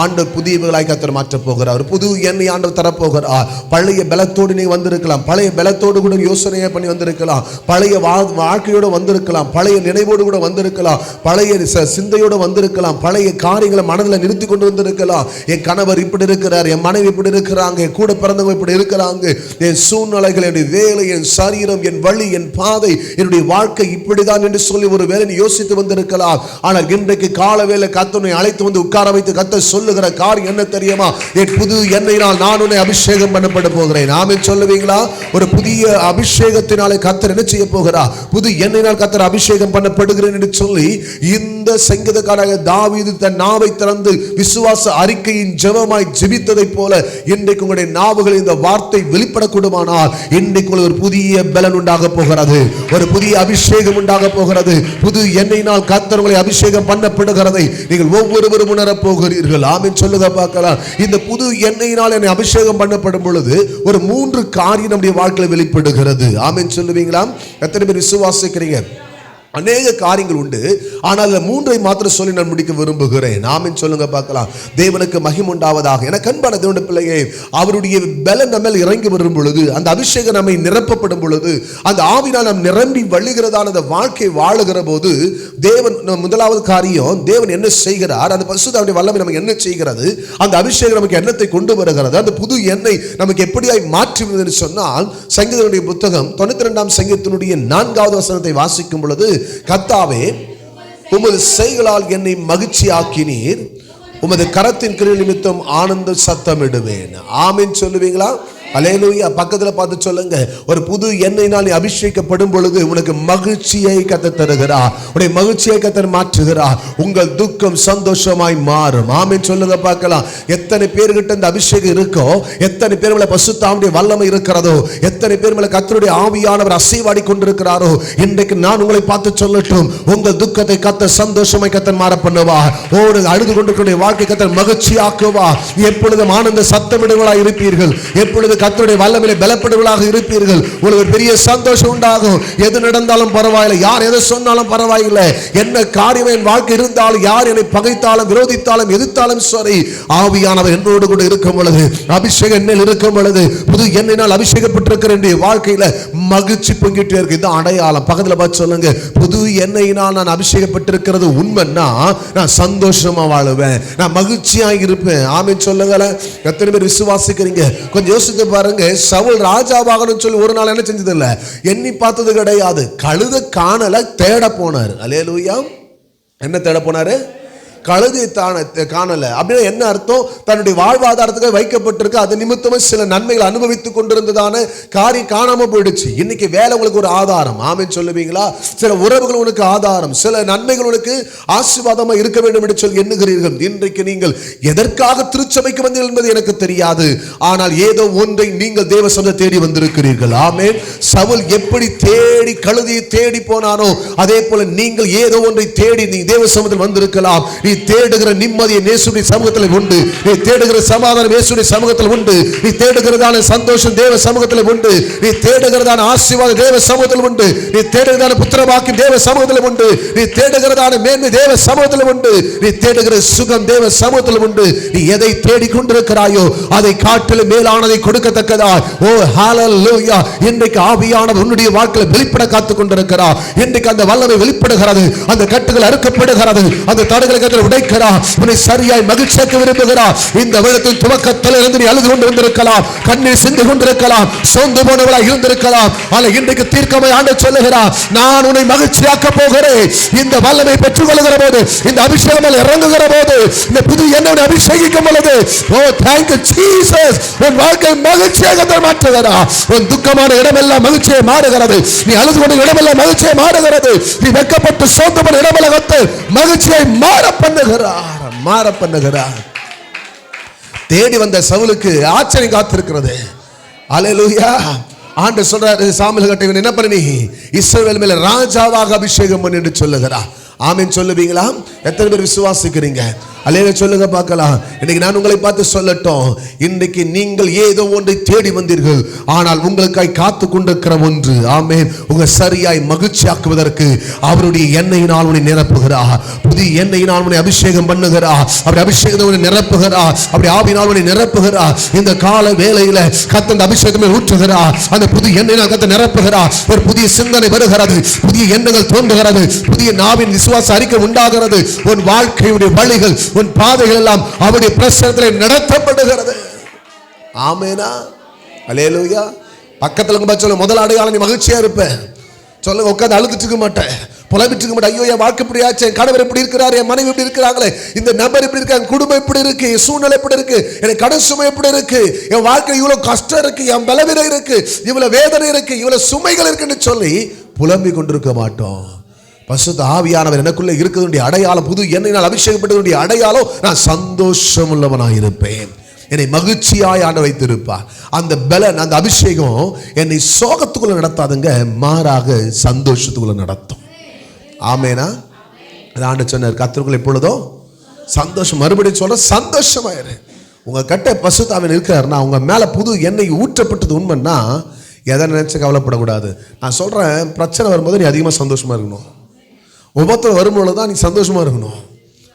ஆண்டவர் புதியவர்களாய் கர்த்தர் மாற்றப் போகிறார். புது எண்ணெய் ஆண்டவர் தரப்போகிறார். பழைய பலத்தோடு நீங்க வந்திருக்கலாம், பழைய பலத்தோடு கூட யோசனையை பண்ணி வந்திருக்கலாம், பழைய வாழ்க்கையோடு வந்திருக்கலாம், பழைய நினைவோடு கூட வந்திருக்கலாம், பழைய சிந்தையோட வந்திருக்கலாம், பழைய காரியங்களை மனதில் நிறுத்தி கொண்டு வந்திருக்கலாம். என் கணவர் இப்படி இருக்கிறார், என் மனைவி இப்படி இருக்கிறாங்க, என் கூட பிறந்தவங்க இப்படி இருக்கிறாங்க, என் சூழ்நிலைகள், என்னுடைய வேலை, என் சரீரம், என் வழி, என் பாதை, என்னுடைய வாழ்க்கை இப்படிதான் என்று சொல்லி ஒரு வேலை யோசித்து வந்திருக்கலாம். ஆனால் இன்றைக்கு கால வேளை கர்த்தனை அழைத்து வந்து உட்கார வைத்து கர்த்தர் சொல்லுகிற காரியம் என்ன தெரியுமா? என் புது எண்ணெயினால் நான் உன்னை அபிஷேகம் பண்ணப்பட போகிறேன். ஆமென் சொல்லுவீங்களா? ஒரு புதிய அபிஷேகத்தினாலே கர்த்தர் என்ன செய்ய போகிறார்? புது எண்ணெயினால் கர்த்தர் அபிஷேகம் பண்ணப்படுகிறேன் என்று சொல்லி இந்த சங்கீதக்காரனாகிய தாவீது தன் நாவை திறந்து விசுவாச அறிக்கையின் ஜெபமாய் ஜெபித்ததை போல இன்றைக்கு உங்களுடைய நாவுகளில் இந்த வார்த்தை வெளிப்படக்கூடுமானால் இன்றைக்கு ஒரு புதிய பலன் உண்டாக போகிறது, ஒரு புதிய அபிஷேகம் உண்டாக போகிறது. புது எண்ணெயினால் கர்த்தர் உங்களை அபிஷேகம் பண்ணப்படுகிறதை நீங்கள் ஒவ்வொருவரும் உணரப் போகிறீர்கள். ஆமென் சொல்லுங்க பார்க்கலாம். இந்த புது எண்ணெயினால் என்னை அபிஷேகம் பண்ணப்படும் பொழுது ஒரு 3 காரியம் நம்முடைய வாழ்க்கையில் வெளிப்படுகிறது. ஆமென் சொல்லுவீங்களா? எத்தனை பேர் விசுவாசிக்கிறீங்க? அநேக காரியங்கள் உண்டு, ஆனால் 3ஐ மாத்திரம் சொல்லி நான் முடிக்க விரும்புகிறேன். ஆமென் சொல்லுங்க பார்க்கலாம். தேவனுக்கு மகிமை உண்டாவதாக. எனக்கு அன்பான தேவனுடைய பிள்ளையே, அவருடைய பலன் நம்ம இறங்கி வரும் பொழுது, அந்த அபிஷேகம் நம்மை நிரப்பப்படும் பொழுது, அந்த ஆவினால் நாம் நிரம்பி வழிகிறதான அந்த வாழ்க்கை வாழுகிற போது தேவன் முதலாவது காரியம், தேவன் என்ன செய்கிறார்? அந்த பரிசுத்தருடைய வல்லமை நமக்கு என்ன செய்கிறது? அந்த அபிஷேகம் நமக்கு எண்ணத்தை கொண்டு வருகிறது. அந்த புது எண்ணெய் நமக்கு எப்படியாய் மாற்றுவது சொன்னால், சங்கீதனுடைய புத்தகம் 92ஆம் சங்கீதத்தினுடைய 4வது வசனத்தை வாசிக்கும் பொழுது, கர்த்தாவே உமது செய்களால் என்னை மகிழ்ச்சியாக்கினீர், உமது கரத்தின் கிரியை நிமித்தம் ஆனந்த சத்தமிடுவேன். ஆமென் சொல்லுவீங்களா? அல்லேலூயா. பக்கத்தில் பார்த்து சொல்லுங்க, ஒரு புது எண்ணெயினால் நீ அபிஷேகப்படும் பொழுது உனக்கு மகிழ்ச்சியை கர்த்தர் தருகிறார், உன்னை மகிழ்ச்சியை கர்த்தர் மாற்றுகிறார், உங்கள் துக்கம் சந்தோஷமாய் மாறும். ஆமென் சொல்லுங்க பார்க்கலாம். எத்தனை பேர்கிட்ட இந்த அபிஷேகம் இருக்கோ, எத்தனை பேர் மேல பரிசுத்த ஆவியுடைய வல்லமை இருக்கிறதோ, எத்தனை பேர் மேல கர்த்தருடைய ஆவியானவர் அசைவாடி கொண்டிருக்கிறாரோ, இன்றைக்கு நான் உங்களை பார்த்து சொல்லட்டும், உங்கள் துக்கத்தை கர்த்தர் சந்தோஷமாய் கர்த்தர் மாற பண்ணுவார். ஓடு அழுது கொண்டிருக்கிற வாழ்க்கை கர்த்தர் மகிழ்ச்சியாக்குவார். எப்பொழுதும் ஆனந்த சத்தமிடுவர்களாய் இருப்பீர்கள், எப்பொழுது கர்த்தருடைய வல்லமையிலே பலப்படுவர்களாக இருப்பீர்கள். உங்களுக்கு பெரிய சந்தோஷம் உண்டாகும். எது நடந்தாலும் பரவாயில்லை, யார் எதை சொன்னாலும் பரவாயில்லை, என்ன காரியம் என் வாழ்க்கை இருந்தாலும், யார் என்னை பகைத்தாலும் விரோதித்தாலும் எதிர்த்தாலும் சரி, ஆவியானவர் என்னோடு கூட இருக்கும் பொழுது, அபிஷேகம் எண்ணெயில் இருக்கும் பொழுது, புது எண்ணெயினால் அபிஷேகப்பட்டிருக்கிற என்னுடைய வாழ்க்கையில மகிழ்ச்சி பொங்கிட்டே இருக்கு. இது அடையாளம். பக்கத்தில் பார்த்து சொல்லுங்க, புது எண்ணெயினால் நான் அபிஷேகப்பட்டிருக்கிறது உண்மைன்னா நான் சந்தோஷமா வாழுவேன், நான் மகிழ்ச்சியாக இருப்பேன். ஆமென் சொல்லுங்க. எத்தனை பேர் விசுவாசிக்கிறீங்க? கொஞ்சம் யோசித்து பாருங்க. சவுல் ராஜாவாகணும்னு சொல்லி ஒரு நாள் என்ன செஞ்சது இல்ல, எண்ணி பார்த்தது கிடையாது. கழுத காணல, தேட போனார். அல்லேலூயா. என்ன தேட போனாரு? கழுதை காணல. அப்படின்னா என்ன அர்த்தம்? தன்னுடைய வாழ்வாதாரத்துக்கு வைக்கப்பட்டிருக்கு, அது நிமித்தமா சில நன்மைகள் அனுபவித்துக் கொண்டிருந்ததான காரியம் காணாம போயிடுச்சு. இன்னைக்கு வேலை உங்களுக்கு ஒரு ஆதாரம். ஆமென் சொல்லுவீங்களா? சில உறவுகள் உனக்கு ஆதாரம், சில நன்மைகள் உனக்கு ஆசீர்வாதமா இருக்க வேண்டும் என்று சொல்லி எண்ணுகிறீர்கள். இன்றைக்கு நீங்கள் எதற்காக திருச்சபைக்கு வந்தீர்கள் என்பது எனக்கு தெரியாது, ஆனால் ஏதோ ஒன்றை நீங்கள் தேவ சமூகத்தை தேடி வந்திருக்கிறீர்கள். ஆமென். சவுல் எப்படி தேடி கழுதையை தேடி போனானோ, அதே போல நீங்கள் ஏதோ ஒன்றை தேடி நீ தேவ சமூகத்தில் வந்திருக்கலாம். நீ தேடுகிற நிம்மதியை இயேசுவின் சமூகத்தில் உண்டு, நீ தேடுகிற சமாதானம் இயேசுவின் சமூகத்தில் உண்டு, நீ தேடுகிறதான சந்தோஷம் தேவ சமூகத்தில் உண்டு, நீ தேடுகிறதான ஆசீர்வாதம் தேவ சமூகத்தில் உண்டு, நீ தேடுகிறதான புத்திரவாக்கியம் தேவ சமூகத்தில் உண்டு, நீ தேடுகிறதான மேன்மை தேவ சமூகத்தில் உண்டு, நீ தேடுகிற சுகம் தேவ சமூகத்தில் உண்டு. நீ எதை தேடிக் கொண்டிருக்கிறாயோ அதை காட்டிலும் மேலானதை கொடுக்கத்தக்கதா. ஓ ஹalleluya. இன்றைக்கு ஆவியானவர் உன்னுடைய வாழ்க்கையில் வெளிப்பட காத்துக் கொண்டிருக்கிறார். இன்றைக்கு அந்த வல்லமை வெளிப்படுகிறது, அந்த கட்டுகள் அறுக்கப்படுகிறது, அந்த தடைகளை உடைக்கிறார். உன்னை சரியாய் மகிழ்ச்சியாக்க விரும்புகிறார். இந்த வருடத்தின் துவக்கத்தில் இருந்து நீ அழுது கொண்டிருக்கலாம், கண்ணீர் சிந்து கொண்டிருக்கலாம், சோர்ந்து போனவளாய் இருந்திருக்கலாம். ஆனால் இன்றைக்கு தீர்க்கமாய் ஆண்டவர் சொல்லுகிறார், நான் உன்னை மகிழ்ச்சியாக்க போகிறேன். இந்த வல்லமை பெற்றுக் கொள்கிற போது, இந்த அபிஷேகம் இறங்குகிற போது, இந்த புது எண்ணெய் அபிஷேகிக்கும் பொழுது, ஓ தேங்க் யூ ஜீசஸ், உன் வாழ்க்கை மகிழ்ச்சியாக மாற்றுகிறார். உன் துக்கமான இடமெல்லாம் மகிழ்ச்சியை மாறுகிறது, நீ அழுது கொண்ட இடமெல்லாம் மகிழ்ச்சியை மாறுகிறது, நீ வெட்கப்பட்டு சோர்ந்து போன இடமெல்லாம் மகிழ்ச்சியை மாற பண்ணுகிறார். தேடி வந்த சவுலுக்கு ஆச்சரியம் காத்திருக்கிறது. அல்லேலூயா. ஆண்டவர் சொல்றாரு, சாமுவேல் கிட்ட என்ன பண்ணி இஸ்ரவேல் மேல ராஜாவாக அபிஷேகம் பண்ணி என்று சொல்லுகிறார். ஆமென் சொல்லுவீங்களா? எத்தனை பேர் விசுவாசிக்கிறீங்க? அல்லேலூயா சொல்லுங்க பார்க்கலாம். இன்னைக்கு நான் உங்களை பார்த்து சொல்லட்டும், இன்னைக்கு நீங்கள் ஏதோ ஒன்றை தேடி வந்தீர்கள், ஆனால் உங்களுக்காய் காத்து கொண்டிருக்கிற ஒன்று, ஆமென், உங்க சரியாய் மகிழ்ச்சியாக்குவதற்கு அவருடைய எண்ணெயினால் உன்னை நிரப்புகிறார். புதிய எண்ணெயினால் உன்னை அபிஷேகம் பண்ணுகிறார். அப்படி அபிஷேகத்தை உன்னை நிரப்புகிறார். அப்படி ஆவியினால் உன்னை நிரப்புகிறார். இந்த கால வேளையில கர்த்தர் அந்த அபிஷேகத்தை ஊற்றுகிறார். அந்த புதிய எண்ணெயினால் கர்த்தர் நிரப்புகிறார். ஒரு புதிய சிந்தனை வருகிறது, புதிய எண்ணங்கள் தோன்றுகிறது, புதிய நாவின் விசுவாச அறிக்கை உண்டாகிறது. உன் வாழ்க்கையுடைய வழிகள், உன் பாதைகள் எல்லாம் அவருடைய பிரசன்னத்தில் நடத்தப்படுகிறது. ஆமெனா, அல்லேலூயா. பக்கத்துல சொல்ல, முதல் அடையாளம் நீ மகிழ்ச்சியா இருப்ப. சொல்லுங்க, உட்காந்து அழுதுட்டு இருக்க மாட்டேன், புலம்பிட்டு இருக்க மாட்டேன். ஐயோ, என் வாழ்க்கை இப்படி ஆச்சு, என் கணவர் இப்படி இருக்கிறாரு, என் மனைவி இப்படி இருக்கிறாங்களே, இந்த நபர் இப்படி இருக்காங்க, குடும்பம் இப்படி இருக்கு, சூழ்நிலை இப்படி இருக்கு, எனக்கு கடன் சுமை எப்படி இருக்கு, என் வாழ்க்கை இவ்வளவு கஷ்டம் இருக்கு, என் பலவீனம் இருக்கு, இவ்வளவு வேதனை இருக்கு, இவ்வளவு சுமைகள் இருக்குன்னு சொல்லி புலம்பிக் கொண்டிருக்க மாட்டோம். பரிசுத்த ஆவியானவர் எனக்குள்ள இருக்கிறதுடைய அடையாளம், புது எண்ணெயினால் அபிஷேகப்பட்டதுடைய அடையாளம், நான் சந்தோஷம் உள்ளவனாக இருப்பேன். என்னை மகிழ்ச்சியாய் ஆண்டு வைத்திருப்பார். அந்த பலன், அந்த அபிஷேகம் என்னை சோகத்துக்குள்ள நடத்தாதுங்க, மாறாக சந்தோஷத்துக்குள்ள நடத்தும். ஆமேனா? ஆண்டு சொன்னார், கர்த்தருக்குள்ள எப்பொழுதோ சந்தோஷம். மறுபடியும் சொல்ற, சந்தோஷமாயிரு. உங்க கட்ட பரிசுத்த ஆவியானவர் இருக்காருன்னா, உங்க மேல புது எண்ணெய் ஊற்றப்பட்டது உண்மைன்னா எதை நினைச்சு கவலைப்படக்கூடாது. நான் சொல்றேன், பிரச்சனை வரும்போது நீ அதிகமாக சந்தோஷமா இருக்கணும். உபத்திரம் வரும்போது தான் நீ சந்தோஷமா இருக்கணும்.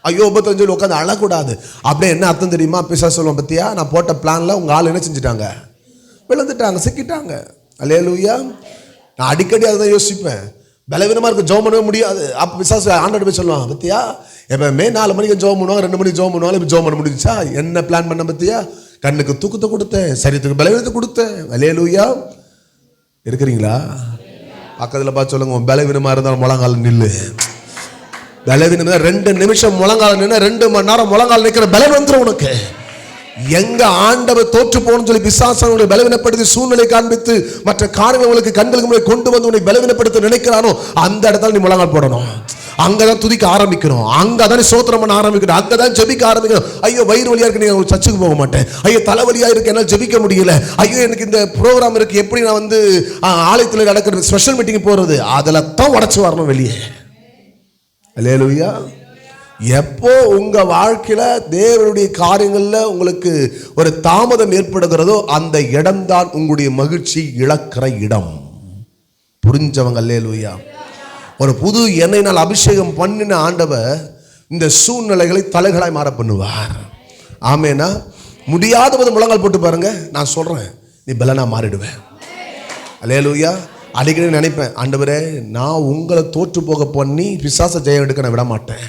ஐயோ, உபத்திரம் சொல்லி உட்காந்து அழக்கூடாது. அப்படியே என்ன அர்த்தம் தெரியுமா? பிசாசு சொல்லுவோம், பத்தியா நான் போட்ட பிளான்ல உங்க ஆள் என்ன செஞ்சுட்டாங்க, விழுந்துட்டாங்க, சிக்கிட்டாங்க. அல்லேலூயா. நான் அடிக்கடி அதுதான் யோசிப்பேன், பலவீனமா இருக்கு, ஜெபம் பண்ணவே முடியாது. அப்ப பிசாசு ஆண்டவர்ட்ட போய் சொல்லுவான், பத்தியா எப்பவுமே 4 மணிக்கு ஜெபம் பண்ணுவாங்க, 2 மணிக்கு ஜெபம் பண்ணுவாங்க, இப்போ ஜெபம் பண்ண முடிஞ்சுச்சா? என்ன பிளான் பண்ண பத்தியா? கண்ணுக்கு தூக்கத்தை கொடுத்தேன், சரீரத்துக்கு பலவீனத்தை கொடுத்தேன். அல்லேலூயா. இருக்கிறீங்களா? பக்கத்தில் பார்த்து சொல்லுங்க, பலவீனமா இருந்தாலும் முழங்கால நில்லு. பலவீனம் 2 நிமிஷம் முழங்கால நின்று 2 மணி நேரம் முழங்கால நிற்கிற பலன் வந்துடும் உனக்கு. எங்க ஆண்டவர் தோற்று போகணும்னு சொல்லி பிசாசனுடைய பலவீனப்படுத்தி சூழ்நிலை காண்பித்து மற்ற காரியங்களுக்கு கண்களுக்கு முன்னாடி கொண்டு வந்து உன்னை பலவீனப்படுத்த நினைக்கிறானோ, அந்த இடத்துல நீ முழங்கால் போடணும். அங்கதான் துதிக்க ஆரம்பிக்கணும், அங்கதான் சோத்திரம் பண்ண ஆரம்பிக்கணும், அங்கதான் ஜெபிக்க ஆரம்பிக்கணும். ஐயோ, வயிறு வலியா இருக்கு, நீங்க சர்ச்சுக்கு போக மாட்டேன். ஐயோ, தலைவலியா இருக்கு, என்னால் ஜெபிக்க முடியல. ஐயோ, எனக்கு இந்த ப்ரோக்ராம் இருக்கு, எப்படி நான் வந்து ஆலயத்தில் நடக்கிற ஸ்பெஷல் மீட்டிங் போறது, அதில் தான் உடச்சு வரணும் வெளியே. அல்லேலூயா. எப்போ உங்க வாழ்க்கையில தேவனுடைய காரியங்கள்ல உங்களுக்கு ஒரு தாமதம் ஏற்படுகிறதோ, அந்த இடம்தான் உங்களுடைய மகிழ்ச்சி இழக்கிற இடம். புரிஞ்சவங்க அல்லேலூயா. ஒரு புது எண்ணெயினால் அபிஷேகம் பண்ணின ஆண்டவர் இந்த சூழ்நிலைகளை தலைகளாய் மாற பண்ணுவார். ஆமேனா? முடியாதபோது முழங்கால் போட்டு பாருங்க, நான் சொல்றேன், நீ பலனா மாறிடுவேன். அல்லேலூயா. அடிக்கடி நினைப்பேன், ஆண்டவரே, நான் உங்களை தோற்று போக பண்ணி பிசாசை ஜெயம் எடுக்க நான் விட மாட்டேன்.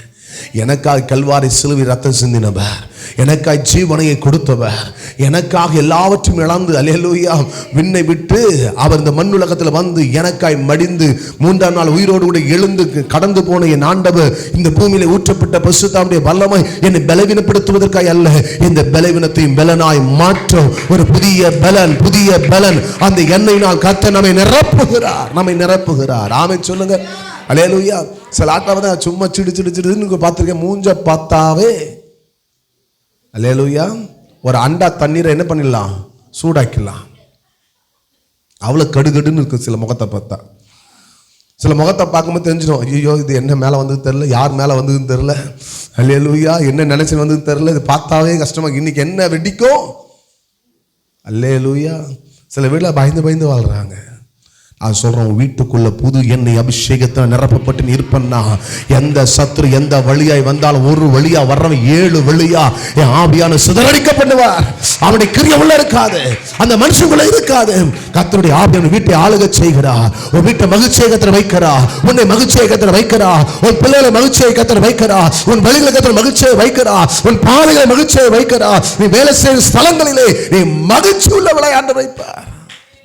எனக்காக கல்வாரி சிலுவை ரத்தம் சிந்தினவர், எனக்காய் ஜீவனையை கொடுத்தவர், எனக்காக எல்லாவற்றையும் இழந்து, அல்லேலூயா, விண்ணை விட்டு அவர் இந்த மண்ணுலகத்தில் வந்து எனக்காய் மடிந்து 3ஆம் நாள் உயிரோடு கூட எழுந்து கடந்து போன என் ஆண்டவர் இந்த பூமியில ஊற்றப்பட்ட பரிசுத்தமுடைய வல்லமை என்னை பலவீனப்படுத்துவதற்காய் அல்ல, இந்த பலவீனத்தையும் பலனாய் மாற்றும் ஒரு புதிய பலன் அந்த எண்ணெயினால் கர்த்தர் நம்மை நிரப்புகிறார். ஆமென் சொல்லுங்க. அல்லேலூயா. சில ஆட்டாவை தான் சும்மா சிடுன்னு பார்த்துருக்கேன், மூஞ்ச பார்த்தாவே. அல்லேலூயா. ஒரு அண்டா தண்ணீரை என்ன பண்ணிடலாம், சூடாக்கிடலாம். அவ்வளோ கடுகடுன்னு இருக்கு சில முகத்தை பார்த்தா. சில முகத்தை பார்க்கும்போது தெரிஞ்சிடும், ஐயோ, இது என்ன மேலே வந்தது தெரில, யார் மேலே வந்ததுன்னு தெரில. அல்லேலூயா. என்ன நினைச்சு வந்தது தெரில, இது பார்த்தாவே கஷ்டமா, இன்னைக்கு என்ன வெடிக்கும். அல்லேலூயா. சில வீட்டில் பயந்து வாழ்றாங்க. நான் சொல்றேன், வீட்டுக்குள்ள புது எண்ணெய் அபிஷேகத்தை நிரப்பப்பட்டு நீ இருப்பன்னா, எந்த சத்துரு எந்த வழியாய் வந்தாலும் ஒரு வழியா வர்றவன் 7 வழியா என் ஆவியான சிதறடிக்கப்படுவார். அவனுடைய கிரியை உள்ள இருக்காது, அந்த மனுஷனுக்குள்ள இருக்காது. கர்த்தருடைய ஆவியான வீட்டை ஆளுக செய்கிறார். உன் வீட்டை மகிழ்ச்சியை கர்த்தர் வைக்கிறார், உன்னை மகிழ்ச்சியை கர்த்தர் வைக்கிறார், உன் பிள்ளைகளை மகிழ்ச்சியை கர்த்தர் வைக்கிறார், உன் வழிகளை கர்த்தர் மகிழ்ச்சியை வைக்கிறார், உன் பாதைகளை மகிழ்ச்சியை வைக்கிறார். நீ வேலை செய்யும் ஸ்தலங்களிலே நீ மகிழ்ச்சி உள்ளவளை ஆண்டவர் வைப்பார்.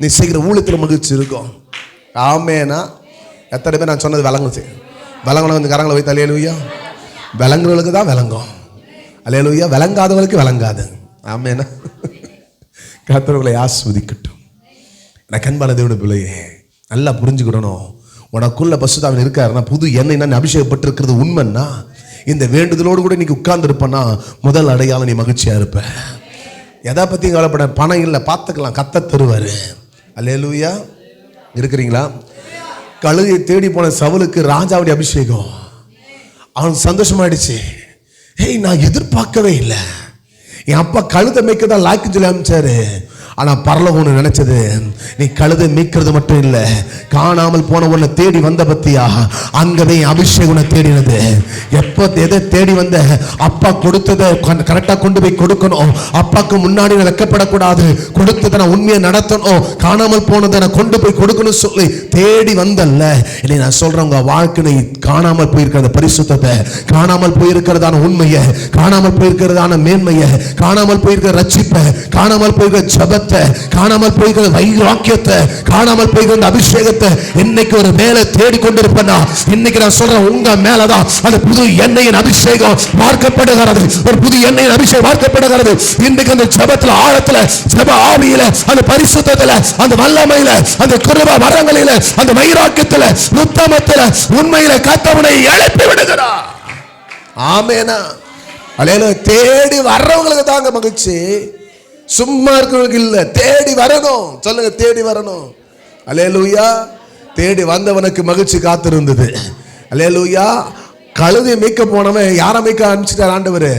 நீ செய்கிற ஊழியத்தில் மகிழ்ச்சி இருக்கும். ஆமேனா? எத்தனை பேர் நான் சொன்னது விளங்கணும்? வந்து கரங்களை வைத்து அல்லேலூயா. விளங்குறவளுக்கு தான் விளங்கும். அல்லேலூயா. விளங்காதவளுக்கு விளங்காது. ஆமேனா? கர்த்தர்களை ஆஸ்வதிக்கட்டும். எனக்கு அன்பான தேவனுடைய பிள்ளையே, நல்லா புரிஞ்சுக்கிடணும், உனக்குள்ள பரிசுத்த ஆவியானவர் இருக்காருன்னா, புது எண்ணெய் நான் அபிஷேகப்பட்டிருக்கிறது உண்மைன்னா, இந்த வேண்டுதலோடு கூட இன்னைக்கு உட்கார்ந்து இருப்பேன்னா, முதல் அடையாளம் நீ மகிழ்ச்சியா இருப்ப. எதை பற்றியும் கவலைப்பட, பணம் இல்லை, பார்த்துக்கலாம், கத்த தருவார். அல்லேலூயா. இருக்கிறீங்களா? கழுதை தேடி போன சவுலுக்கு ராஜாவுடைய அபிஷேகம், அவனுக்கு சந்தோஷமாயிடுச்சு. நான் எதிர்பார்க்கவே இல்லை, என் அப்பா கழுதை மேய்க்க தான் லாய்க்கு சொல்லி அனுப்பிச்சாரு. ஆனால் பரலோகம் ஒன்று நினைச்சது, நீ கழுதை மீட்கிறது மட்டும் இல்லை, காணாமல் போன உன்னை தேடி வந்த பத்தியா, அங்கவே அபிஷேகம் உன்னை தேடினது. எப்போ எதை தேடி வந்த? அப்பா கொடுத்ததை கரெக்டாக கொண்டு போய் கொடுக்கணும், அப்பாவுக்கு முன்னாடி நான் வெக்கப்படக்கூடாது, கொடுத்ததை நான் உண்மையை நடத்தணும், காணாமல் போனதை நான் கொண்டு போய் கொடுக்கணும் சொல்லி தேடி வந்தல்ல. இல்லை, நான் சொல்றேன், உங்க வாழ்க்கை காணாமல் போயிருக்கிற பரிசுத்தத்தை, காணாமல் போயிருக்கிறதான உண்மையை, காணாமல் போயிருக்கிறதான மேன்மையை, காணாமல் போயிருக்கிற ரட்சிப்பை, காணாமல் போயிருக்கிற ஜபத்தை, காணாமல் போய்கிற வாக்கியத்தை, காணாமல் போய்கிற அபிஷேகத்தை இன்னைக்கு ஒரு மேல தேடி கொண்டிருப்பா. இன்னைக்கு நான் சொல்றேன், உங்க மேலதான் அந்த புது எண்ணெயின் அபிஷேகம் பார்க்கப்படுகிறது. ஒரு புது எண்ணெயின் அபிஷேகம் பார்க்கப்படுகிறது. இன்னைக்கு அந்த ஜபத்துல, ஆழத்துல, ஜப ஆவியில, அந்த பரிசுத்தத்துல, அந்த வல்லமையில, அந்த கிருபை வரங்களில, அந்த வைராக்கியத்துல, உத்தமத்துல, உண்மையில கர்த்தரை எழுப்பி விடுகிறார். ஆமெனா. அல்லேலூயா. தேடி வர்றவங்களுக்கு தாங்க மகிழ்ச்சி, சும்மா இருக்கிறவங்களுக்கு இல்ல. தேடி வரணும். சொல்லுங்க, தேடி வரணும். அல்லேலூயா. தேடி வந்தவனுக்கு மகிழ்ச்சி காத்திருந்தது. அல்லேலூயா. கழுதை மீட்க போனவன் யாரை மீட்க அனுப்பிச்சிட்டார் ஆண்டவர்?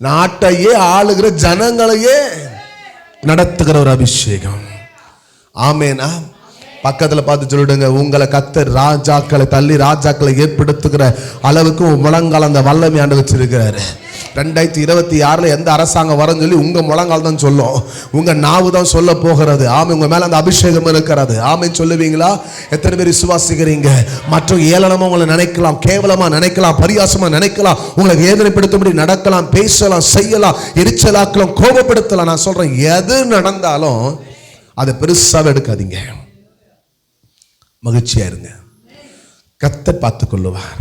நாட்டையே ஆளுகிற ஜனங்களையே நடத்துகிற ஒரு அபிஷேகம். ஆமேனா. பக்கத்துல பார்த்து சொல்லிடுங்க, உங்களை கர்த்தர் ராஜாக்களை தள்ளி ராஜாக்களை ஏற்படுத்துகிற அளவுக்கு முழங்கால் அந்த வல்லமை ஆண்டு வச்சிருக்கிறாரு. 2026 எந்த அரசாங்கம் வரன்னு சொல்லி உங்க முழங்கால் தான் சொல்லும், உங்க நாவு தான் சொல்ல போகிறது. ஆமை, உங்க மேல அந்த அபிஷேகம் இருக்கிறது. ஆமை சொல்லுவீங்களா? எத்தனை பேர் விசுவாசிக்கிறீங்க? மற்ற ஏளனமா உங்களை நினைக்கலாம், கேவலமா நினைக்கலாம், பரியாசமா நினைக்கலாம், உங்களை வேதனைப்படுத்தும்படி நடக்கலாம், பேசலாம், செய்யலாம், எரிச்சலாக்கலாம், கோபப்படுத்தலாம். நான் சொல்றேன், எது நடந்தாலும் அதை பெருசாக எடுக்காதீங்க, மகிழ்ச்சியா இருங்க. கர்த்தர் பார்த்து கொள்ளுவார்.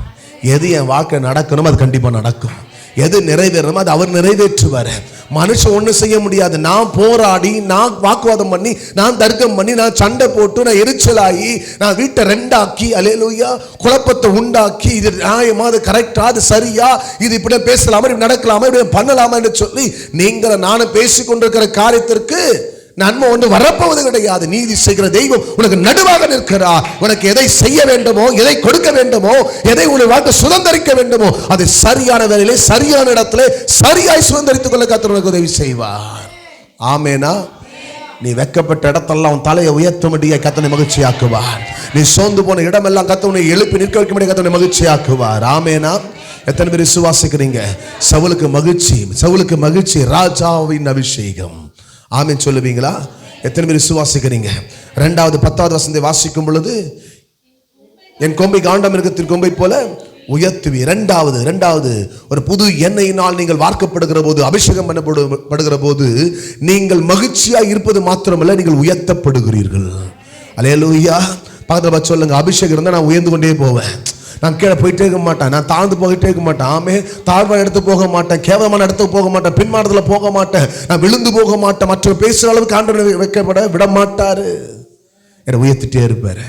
எது என் வாழ்க்கை நடக்கணும் அது கண்டிப்பா நடக்கும். எது நிறைவேறணுமோ அது அவர் நிறைவேற்றுவார். மனுஷன் ஒன்றும் செய்ய முடியாது. நான் போராடி, நான் வாக்குவாதம் பண்ணி, நான் தர்க்கம் பண்ணி, நான் சண்டை போட்டு, நான் எரிச்சலாகி, நான் வீட்டை ரெண்டாக்கி, அல்லேலூயா, குழப்பத்தை உண்டாக்கி, இது நியாயமா, அது கரெக்டா, அது சரியா, இது இப்படி பேசலாமா, இப்படி நடக்கலாமா, இப்படி பண்ணலாமா என்று சொல்லி நீங்க நானும் பேசிக்கொண்டிருக்கிற காரியத்திற்கு நன்மை ஒன்று வரப்போவது கிடையாது. நீதி செய்கிற தெய்வம் உனக்கு நடுவாக நிற்கிறார். உனக்கு எதை செய்ய வேண்டுமோ, எதை கொடுக்க வேண்டுமோ, எதை உன்னை வாழ்க்கை சுதந்திரிக்க வேண்டுமோ, அது சரியான வேலையிலே, சரியான இடத்துல சரியாய் சுதந்திரித்துக் கொள்ள கர்த்தர் உனக்கு உதவி செய்வார். ஆமேனா. நீ வெக்கப்பட்ட இடத்தெல்லாம் உன் தலையை உயர்த்தும்படியா கர்த்தனை மகிழ்ச்சியாக்குவார். நீ சோர்ந்து போன இடமெல்லாம் கர்த்தனை எழுப்பி நிற்க வைக்கும்படியா கர்த்தனை மகிழ்ச்சியாக்குவார். ஆமேனா. எத்தனை பேர் விசுவாசிக்கிறீங்க? சவுலுக்கு மகிழ்ச்சி, சவுலுக்கு மகிழ்ச்சி, ராஜாவின் அபிஷேகம். ஆமென் சொல்லுவீங்களா? எத்தனை பேர் விசுவாசிக்கிறீங்க? 2வது 10வது வசனத்தை வாசிக்கும் பொழுது, என் கொம்பை காண்டமிருகத்தின் கொம்பை போல உயர்த்துவி. இரண்டாவது ஒரு புது எண்ணெயினால் நீங்கள் வார்க்கப்படுகிற போது, அபிஷேகம் பண்ணப்படுகிற போது, நீங்கள் மகிழ்ச்சியாக இருப்பது மாத்திரமல்ல, நீங்கள் உயர்த்தப்படுகிறீர்கள். அல்லேலூயா. பக்கத்தில் சொல்லுங்க, அபிஷேகம் இருந்தால் நான் உயர்ந்து கொண்டே போவேன், நான் கீழே போயிட்டே இருக்க மாட்டேன், நான் தாழ்ந்து போயிட்டே இருக்க மாட்டேன். ஆமே, தாழ்வான இடத்துக்கு போக மாட்டேன், கேவலமான இடத்துக்கு போக மாட்டேன், பின்மாற்றத்தில் போக மாட்டேன், நான் விழுந்து போக மாட்டேன், மற்ற பேசுகிற அளவுக்கு ஆண்டவர் வைக்கப்பட விட மாட்டாரு, என்னை உயர்த்திட்டே இருப்பாரு.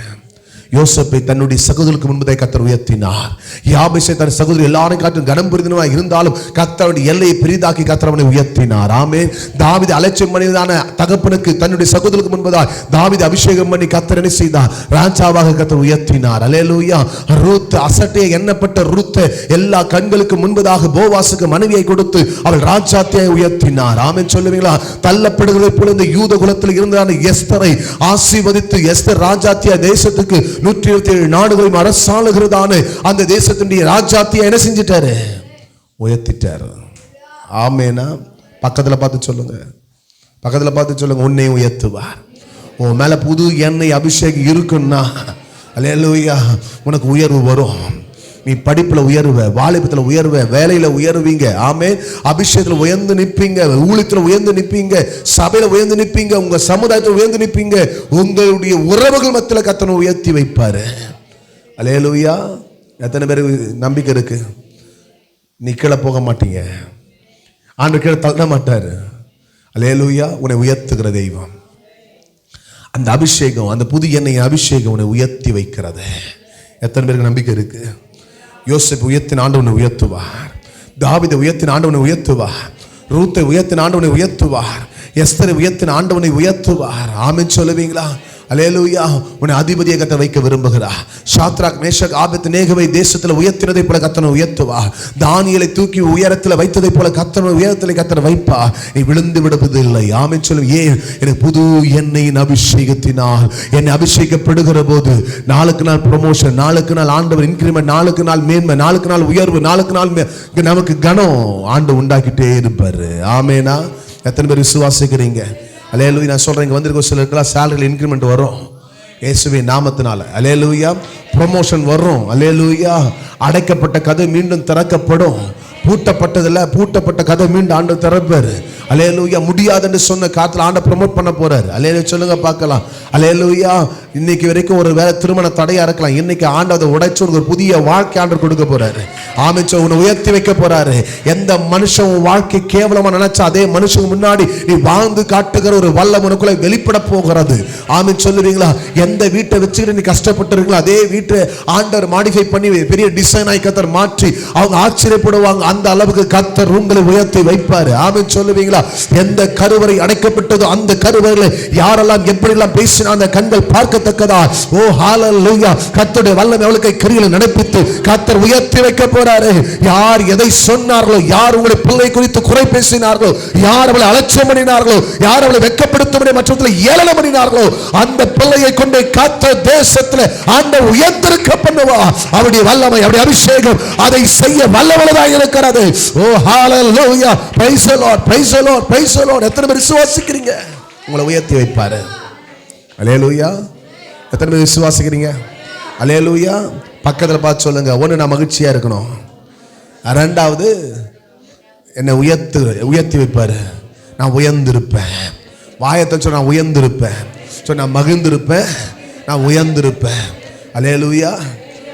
யோசேப்பை தன்னுடைய சகோதரருக்கு முன்பதை கர்த்தர் உயர்த்தினார். யாபேசை தன் சகோதரி எல்லாரும் காட்டும் கனம் புரிந்தவனாக இருந்தாலும் கர்த்தருடைய எல்லையை பெரிதாக்கி கர்த்தர் அவனை உயர்த்தினார். ஆமென். தாவீது அலட்சியம் பண்ணியதான தகப்பனுக்கு தன்னுடைய சகோதரருக்கு முன்பதாக தாவீது அபிஷேகம் பண்ணி கர்த்தர் என்ன செய்தார்? ராஜாவாக கர்த்தர் உயர்த்தினார். அல்லேலூயா. ரூத், அசட்டையை எண்ணப்பட்ட ரூத் எல்லா கண்களுக்கு முன்பதாக போவாசுக்கு மனைவியை கொடுத்து அவள் ராஜாத்தியை உயர்த்தினார். ஆமென் சொல்லுவீங்களா? தள்ளப்படுகிறதை போல இந்த யூத குலத்தில் இருந்தான எஸ்தரை ஆசீர்வதித்து எஸ்தர் ராஜாத்தியா தேசத்துக்கு 127 நாடுகளையும் அரசாளுகிறதான அந்த தேசத்தினுடைய ராஜாத்தியை என்ன செஞ்சிட்டாரு? உயர்த்திட்டாரு. ஆமேனா. பக்கத்தில் பார்த்து சொல்லுங்க, பக்கத்தில் பார்த்து சொல்லுங்க, உன்னை உயர்த்துவார். உன் மேல புது எண்ணெய் அபிஷேகம் இருக்குன்னா அல்லேலூயா, உனக்கு உயர்வு வரும். நீ படிப்புல உயர்வ, வாலிபத்துல உயர்வ, வேலையில உயர்வீங்க. ஆமென். அபிஷேகத்துல உயர்ந்து நிற்பீங்க, ஊழியத்துல உயர்ந்து நிற்பீங்க, சபையில உயர்ந்து நிற்பீங்க, உங்க சமுதாயத்தில் உயர்ந்து நிற்பீங்க. உங்களுடைய உறவுகள் மத்தியில் கர்த்தர் உயர்த்தி வைப்பாரு. அல்லேலூயா. எத்தனை பேருக்கு நம்பிக்கை இருக்கு? நீ கீழே போக மாட்டீங்க, ஆண்டவர் கீழே தள்ள மாட்டாரு. அல்லேலூயா. உன்னை உயர்த்துகிற தெய்வம். அந்த அபிஷேகம், அந்த புது எண்ணெய் அபிஷேகம் உன்னை உயர்த்தி வைக்கிறது. எத்தனை பேருக்கு நம்பிக்கை இருக்கு? யோசேப்பு உயர்த்தின ஆண்டவனை உயர்த்துவார். தாவீதை உயர்த்தின ஆண்டவனை உயர்த்துவார். ரூத்தை உயர்த்தின ஆண்டவனை உயர்த்துவார். எஸ்தரை உயர்த்தின ஆண்டவனை உயர்த்துவார். ஆமென் சொல்லுவீங்களா? அல்லேலூயா. உன்னை அதிபதியை கர்த்தர் வைக்க விரும்புகிறார். சாத்ராக் மேஷக் ஆபேத்நேகோவை தேசத்தில் உயர்த்தினதை போல கர்த்தர் உயர்த்துவா. தானியேலை தூக்கி உயரத்தில் வைத்ததை போல கர்த்தர் உயரத்தில் கர்த்தர் வைப்பா. நீ விழுந்து விடுவதில்லை. ஆமென் சொல்லும். ஏன்? எனக்கு புது எண்ணெயின் அபிஷேகத்தினால் என்னை அபிஷேகப்படுகிற போது நாளுக்கு நாள் ப்ரமோஷன், நாளுக்கு நாள் ஆண்டவர் இன்கிரிமெண்ட், நாளுக்கு நாள் மேன்மை, நாளுக்கு நாள் உயர்வு, நாளுக்கு நாள் நமக்கு கனம் ஆண்டு உண்டாக்கிட்டே இருப்பாரு. ஆமேனா? எத்தனை பேர் விசுவாசிக்கிறீங்க? அல்லேலூயா. நான் சொல்றேன், இங்க வந்திருக்க சிலருக்குலாம் சேலரியில் இன்கிரிமெண்ட் வரும் இயேசுவின் நாமத்தினால. அல்லேலூயா. ப்ரமோஷன் வரும். அல்லேலூயா. அடைக்கப்பட்ட கதை மீண்டும் திறக்கப்படும். பூட்டப்பட்ட கதை மீண்டும் ஆண்டு திறப்பாரு. அல்லேலூயா. முடியாதுன்னு சொன்ன காத்துல ஆண்ட ப்ரமோட் பண்ண போறாரு. அல்லேலூயா சொல்லுங்க பார்க்கலாம். அல்லேலூயா. இன்னைக்கு வரைக்கும் ஒரு வேலை திருமண தடையா இருக்கலாம். இன்னைக்கு ஆண்டு அதை உடைச்சு ஒரு புதிய வாழ்க்கை ஆண்டு கொடுக்க போறாரு. ஆமென். உன்னை உயர்த்தி வைக்க போறாரு. எந்த மனுஷன் வாழ்க்கை கேவலமா நினைச்சா அதே மனுஷன் முன்னாடி நீ வாழ்ந்து காட்டுகிற ஒரு வல்லம் உனக்குள்ள வெளிப்பட போகிறது. ஆமென் சொல்லுவீங்களா? எந்த வீட்டை வச்சுக்கிட்டு நீ கஷ்டப்பட்டு இருக்கீங்களோ அதே வீட்டை ஆண்டவர் மாடிஃபை பண்ணி பெரிய டிசைன் ஆகி கர்த்தர் மாற்றி அவங்க ஆச்சரியப்படுவாங்க. அந்த அளவுக்கு கர்த்தர் உங்களை உயர்த்தி வைப்பாரு. ஆமென் சொல்லுவீங்களா? எந்த கருவறை அடைக்கப்பட்டதோ அந்த கருவறையில யாரெல்லாம் எப்படிலாம் பேசினா அந்த கண்கள் பார்க்கத்தக்கதா. ஓ ஹalleluya. கர்த்தருடைய வல்லமை அவளுக்கு கிரியில நடப்பித்து கர்த்தர் உயர்த்தி வைக்க போறாரு. யார் எதை சொன்னார்களோ, யார் உங்களுடைய பிள்ளை குறித்து குறை பேசினார்களோ, யார் அவளை அலட்சியம் பண்ணினார்களோ, யார் அவளை வெட்கப்படுத்தும்படி மற்றவர்களை ஏளனம் பண்ணினார்களோ, அந்த பிள்ளையை கொண்டு கர்த்தர் தேசத்தில் ஆண்டவர் உயர்த்திருக்க பண்ணுவா. அவருடைய வல்லமை, அவருடைய அபிஷேகம் அதை செய்ய வல்லவளதாக இருக்கிறது. ஓ ஹalleluya. praise the lord, praise the lord, praise the lord. எத்தனை பேர் விசுவாசிக்கிறீங்க? உங்களை உயர்த்தி வைப்பாரு. அல்லேலூயா. எத்தனை பேர் விசுவாசிக்கிறீங்க? அல்லேலூயா. பக்கத்தில் பார்த்து சொல்லுங்க, ஒன்று நான் மகிழ்ச்சியா இருக்கணும், ரெண்டாவது என்னை உயர்த்தி வைப்பாரு. நான் உயர்ந்திருப்பேன். வாயத்தை சொல், நான் உயர்ந்திருப்பேன். சொல், நான் மகிழ்ந்திருப்பேன், நான் உயர்ந்திருப்பேன். அல்லேலூயா.